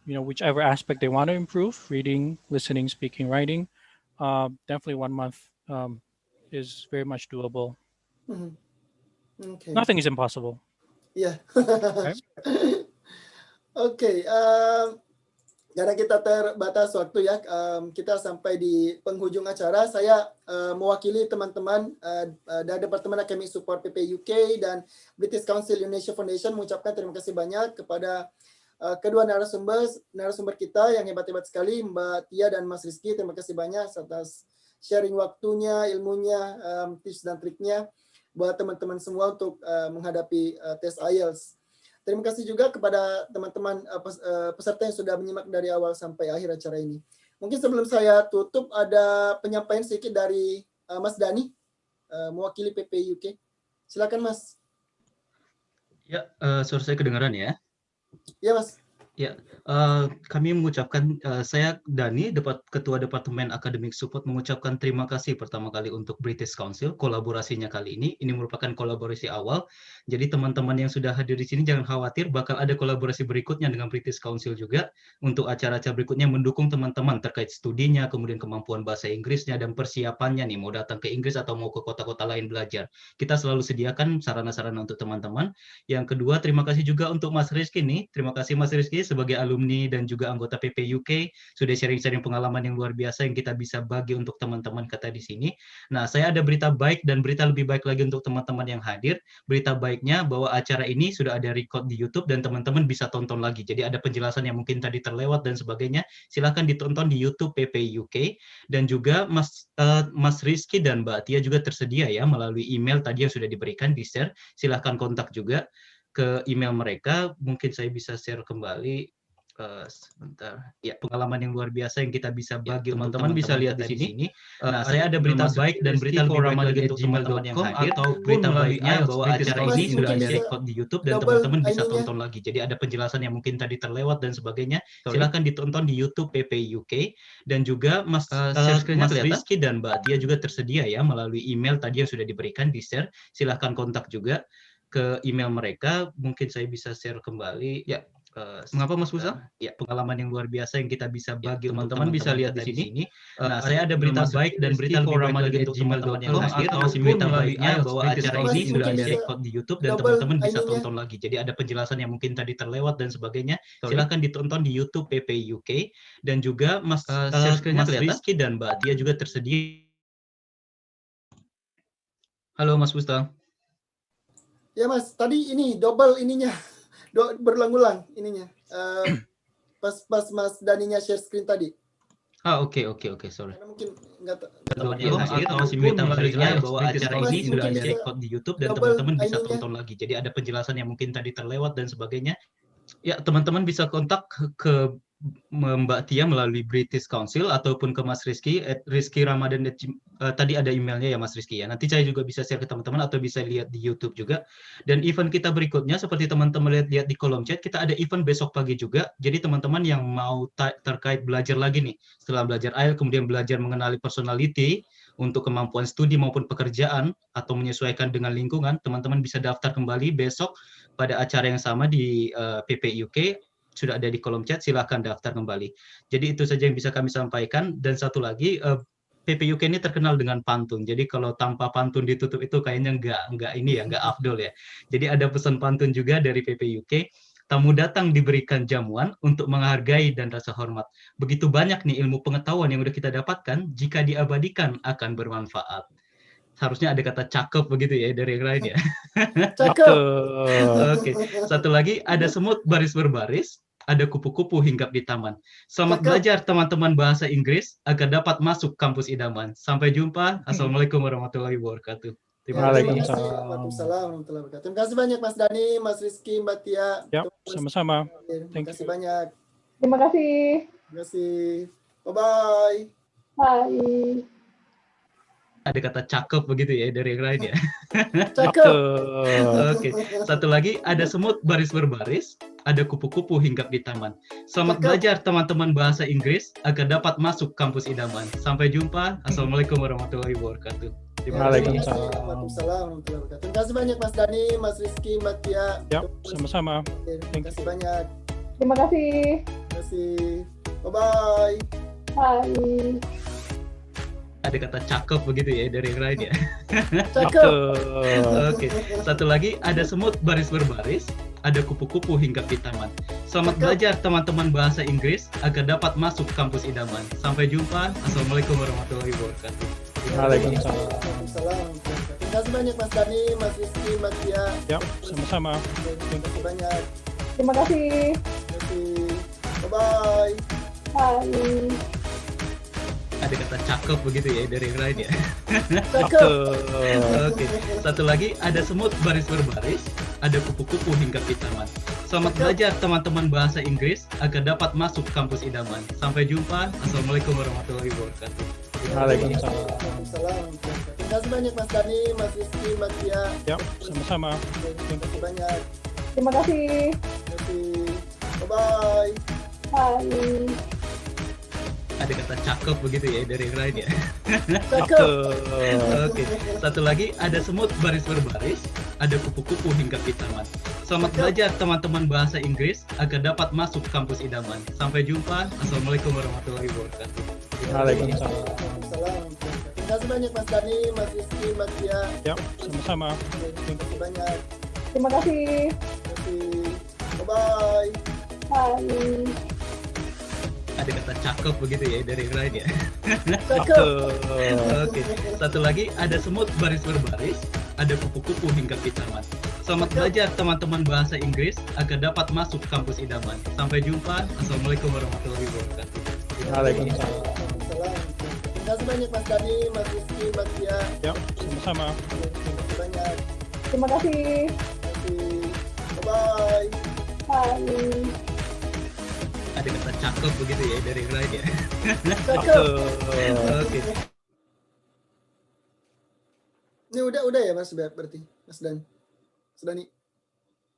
whichever aspect they want to improve, reading, listening, speaking, writing. Definitely 1 month is very much doable. Okay. Nothing is impossible. Yeah. Oke, karena kita terbatas waktu ya, kita sampai di penghujung acara. Saya mewakili teman-teman dari Departemen Academic Support PP UK dan British Council Indonesia Foundation mengucapkan terima kasih banyak kepada kedua narasumber kita yang hebat-hebat sekali, Mbak Tia dan Mas Rizky. Terima kasih banyak atas sharing waktunya, ilmunya, tips dan triknya buat teman-teman semua untuk menghadapi tes IELTS. Terima kasih juga kepada teman-teman peserta yang sudah menyimak dari awal sampai akhir acara ini. Mungkin sebelum saya tutup, ada penyampaian sedikit dari Mas Dani, mewakili PP UK. Silakan Mas. Ya, suara saya kedengaran ya? Ya Mas. Ya, kami mengucapkan, saya Dani, Ketua Departemen Academic Support, mengucapkan terima kasih pertama kali untuk British Council, kolaborasinya kali ini. Ini merupakan kolaborasi awal, jadi teman-teman yang sudah hadir di sini jangan khawatir, bakal ada kolaborasi berikutnya dengan British Council juga, untuk acara-acara berikutnya mendukung teman-teman terkait studinya, kemudian kemampuan bahasa Inggrisnya, dan persiapannya nih, mau datang ke Inggris atau mau ke kota-kota lain belajar. Kita selalu sediakan sarana-sarana untuk teman-teman. Yang kedua, terima kasih juga untuk Mas Rizky nih, terima kasih Mas Rizky, sebagai alumni dan juga anggota PP UK sudah sharing-sharing pengalaman yang luar biasa yang kita bisa bagi untuk teman-teman kita di sini. Nah, saya ada berita baik dan berita lebih baik lagi untuk teman-teman yang hadir. Berita baiknya bahwa acara ini sudah ada record di YouTube dan teman-teman bisa tonton lagi. Jadi ada penjelasan yang mungkin tadi terlewat dan sebagainya. Silakan ditonton di YouTube PP UK, dan juga Mas Rizky dan Mbak Tia juga tersedia ya melalui email tadi yang sudah diberikan di share. Silakan kontak juga ke email mereka. Mungkin saya bisa share kembali Sebentar. Ya, pengalaman yang luar biasa yang kita bisa bagi teman-teman bisa lihat di sini. Nah, saya ada berita baik dan berita lebih baik lagi untuk teman-teman yang hadir, atau berita baiknya bahwa acara ini sudah ada record di YouTube dan teman-teman bisa tonton lagi. Jadi ada penjelasan yang mungkin tadi terlewat dan sebagainya. Silakan ditonton di YouTube PP UK, dan juga Mas Rizky dan Mbak Tia juga tersedia ya melalui email tadi yang sudah diberikan di share. Silahkan kontak juga ke email mereka. Mungkin saya bisa share kembali ya. Mengapa Mas Musa? Ya, pengalaman yang luar biasa yang kita bisa bagi teman-teman bisa lihat di sini. Nah, saya ada berita baik dan berita lebih baik lagi untuk teman-teman yang hadir, atau berita baiknya bahwa acara ini sudah ada record di YouTube dan teman-teman bisa tonton lagi. Jadi ada penjelasan yang mungkin tadi terlewat dan sebagainya. Silahkan ditonton di YouTube PP UK, dan juga Mas Rizky dan Mbak Tia juga tersedia. Halo Mas Musta. Ya Mas, tadi ini double ininya. Berulang-ulang ininya. Pas Mas Daninya share screen tadi. Oke, sorry. Karena mungkin enggak atau berita baiknya bahwa acara ini sudah ada record di YouTube dan teman-teman bisa tonton lagi. Jadi ada penjelasan yang mungkin tadi terlewat dan sebagainya. Ya, teman-teman bisa kontak ke Mbak Tia melalui British Council ataupun ke Mas Rizky, Rizky Ramadan. Tadi ada emailnya ya Mas Rizky ya. Nanti saya juga bisa share ke teman-teman atau bisa lihat di YouTube juga. Dan event kita berikutnya seperti teman-teman lihat di kolom chat, kita ada event besok pagi juga. Jadi teman-teman yang mau terkait belajar lagi nih, setelah belajar IELTS kemudian belajar mengenali personality untuk kemampuan studi maupun pekerjaan atau menyesuaikan dengan lingkungan, teman-teman bisa daftar kembali besok pada acara yang sama di PP UK. Sudah ada di kolom chat, silahkan daftar kembali. Jadi itu saja yang bisa kami sampaikan. Dan satu lagi, PP UK ini terkenal dengan pantun. Jadi kalau tanpa pantun ditutup itu kayaknya nggak afdol ya. Jadi ada pesan pantun juga dari PP UK. Tamu datang diberikan jamuan untuk menghargai dan rasa hormat. Begitu banyak nih ilmu pengetahuan yang udah kita dapatkan, jika diabadikan akan bermanfaat. Harusnya ada kata cakep begitu ya dari yang lain ya. Cakep. Oke. Satu lagi, ada semut baris berbaris, ada kupu-kupu hinggap di taman. Selamat belajar teman-teman bahasa Inggris agar dapat masuk kampus idaman. Sampai jumpa. Assalamualaikum warahmatullahi wabarakatuh. Terima kasih. Waalaikumsalam warahmatullahi wabarakatuh. Terima kasih banyak Mas Dani, Mas Rizky, Mbak Tia. Ya, sama-sama. Terima kasih banyak. Terima kasih. Terima kasih. Bye-bye. Bye. Ada kata cakep begitu ya dari yang lain ya. Cakep. Oke. Satu lagi, ada semut baris berbaris, ada kupu-kupu hinggap di taman. Selamat belajar teman-teman bahasa Inggris agar dapat masuk kampus idaman. Sampai jumpa. Assalamualaikum warahmatullahi wabarakatuh. Waalaikumsalam warahmatullahi wabarakatuh. Terima kasih banyak Mas Dani, Mas Rizky, Mbak Tia. Ya, sama-sama. Terima kasih banyak. Terima kasih. Terima kasih. Bye-bye. Bye. Ada kata cakep begitu ya dari yang lain ya. Cakep. Oke. Satu lagi, ada semut baris berbaris, ada kupu-kupu hinggap di taman. Selamat belajar teman-teman bahasa Inggris agar dapat masuk kampus idaman. Sampai jumpa. Assalamualaikum warahmatullahi wabarakatuh. Waalaikumsalam. Terima kasih banyak Mas Dani, Mas Rizky, Mbak Tia. Ya, sama-sama. Terima kasih banyak. Terima kasih. Terima kasih. Bye-bye. Bye. Ada kata cakep begitu ya dari yang lain ya. Cakep. Oke. Satu lagi, ada semut baris berbaris, ada kupu-kupu hinggap di taman. Selamat belajar teman-teman bahasa Inggris agar dapat masuk kampus idaman. Sampai jumpa. Assalamualaikum warahmatullahi wabarakatuh. Waalaikumsalam. Terima kasih banyak Mas Dani, Mas Rizky, Mbak Tia. Ya, sama-sama. Terima kasih banyak. Terima kasih. Terima kasih. Bye-bye. Bye. Ada kata cakep begitu ya dari yang lain ya. Cakep. Oke. Satu lagi, ada semut baris berbaris, ada kupu-kupu hinggap di taman. Selamat belajar teman-teman bahasa Inggris agar dapat masuk kampus idaman. Sampai jumpa. Assalamualaikum warahmatullahi wabarakatuh. Waalaikumsalam. Terima kasih banyak Mas Dani, Mas Rizky, Mbak Tia. Ya, sama-sama. Terima kasih banyak. Terima kasih. Terima kasih. Bye-bye. Bye. Ada kata cakep begitu ya dari yang lain ya. Cakep. Oke. Satu lagi, ada semut baris berbaris, ada kupu-kupu hinggap di taman. Selamat belajar teman-teman bahasa Inggris agar dapat masuk kampus idaman. Sampai jumpa. Assalamualaikum warahmatullahi wabarakatuh. Waalaikumsalam. Terima kasih banyak Mas Dani, Mas Rizky, Mbak Tia. Ya, sama-sama. Terima kasih banyak. Terima kasih. Terima kasih. Bye-bye. Bye. cakep begitu ya dari Ryan ya. Cakep. Oke. Ini udah ya Mas berarti, Mas Dani.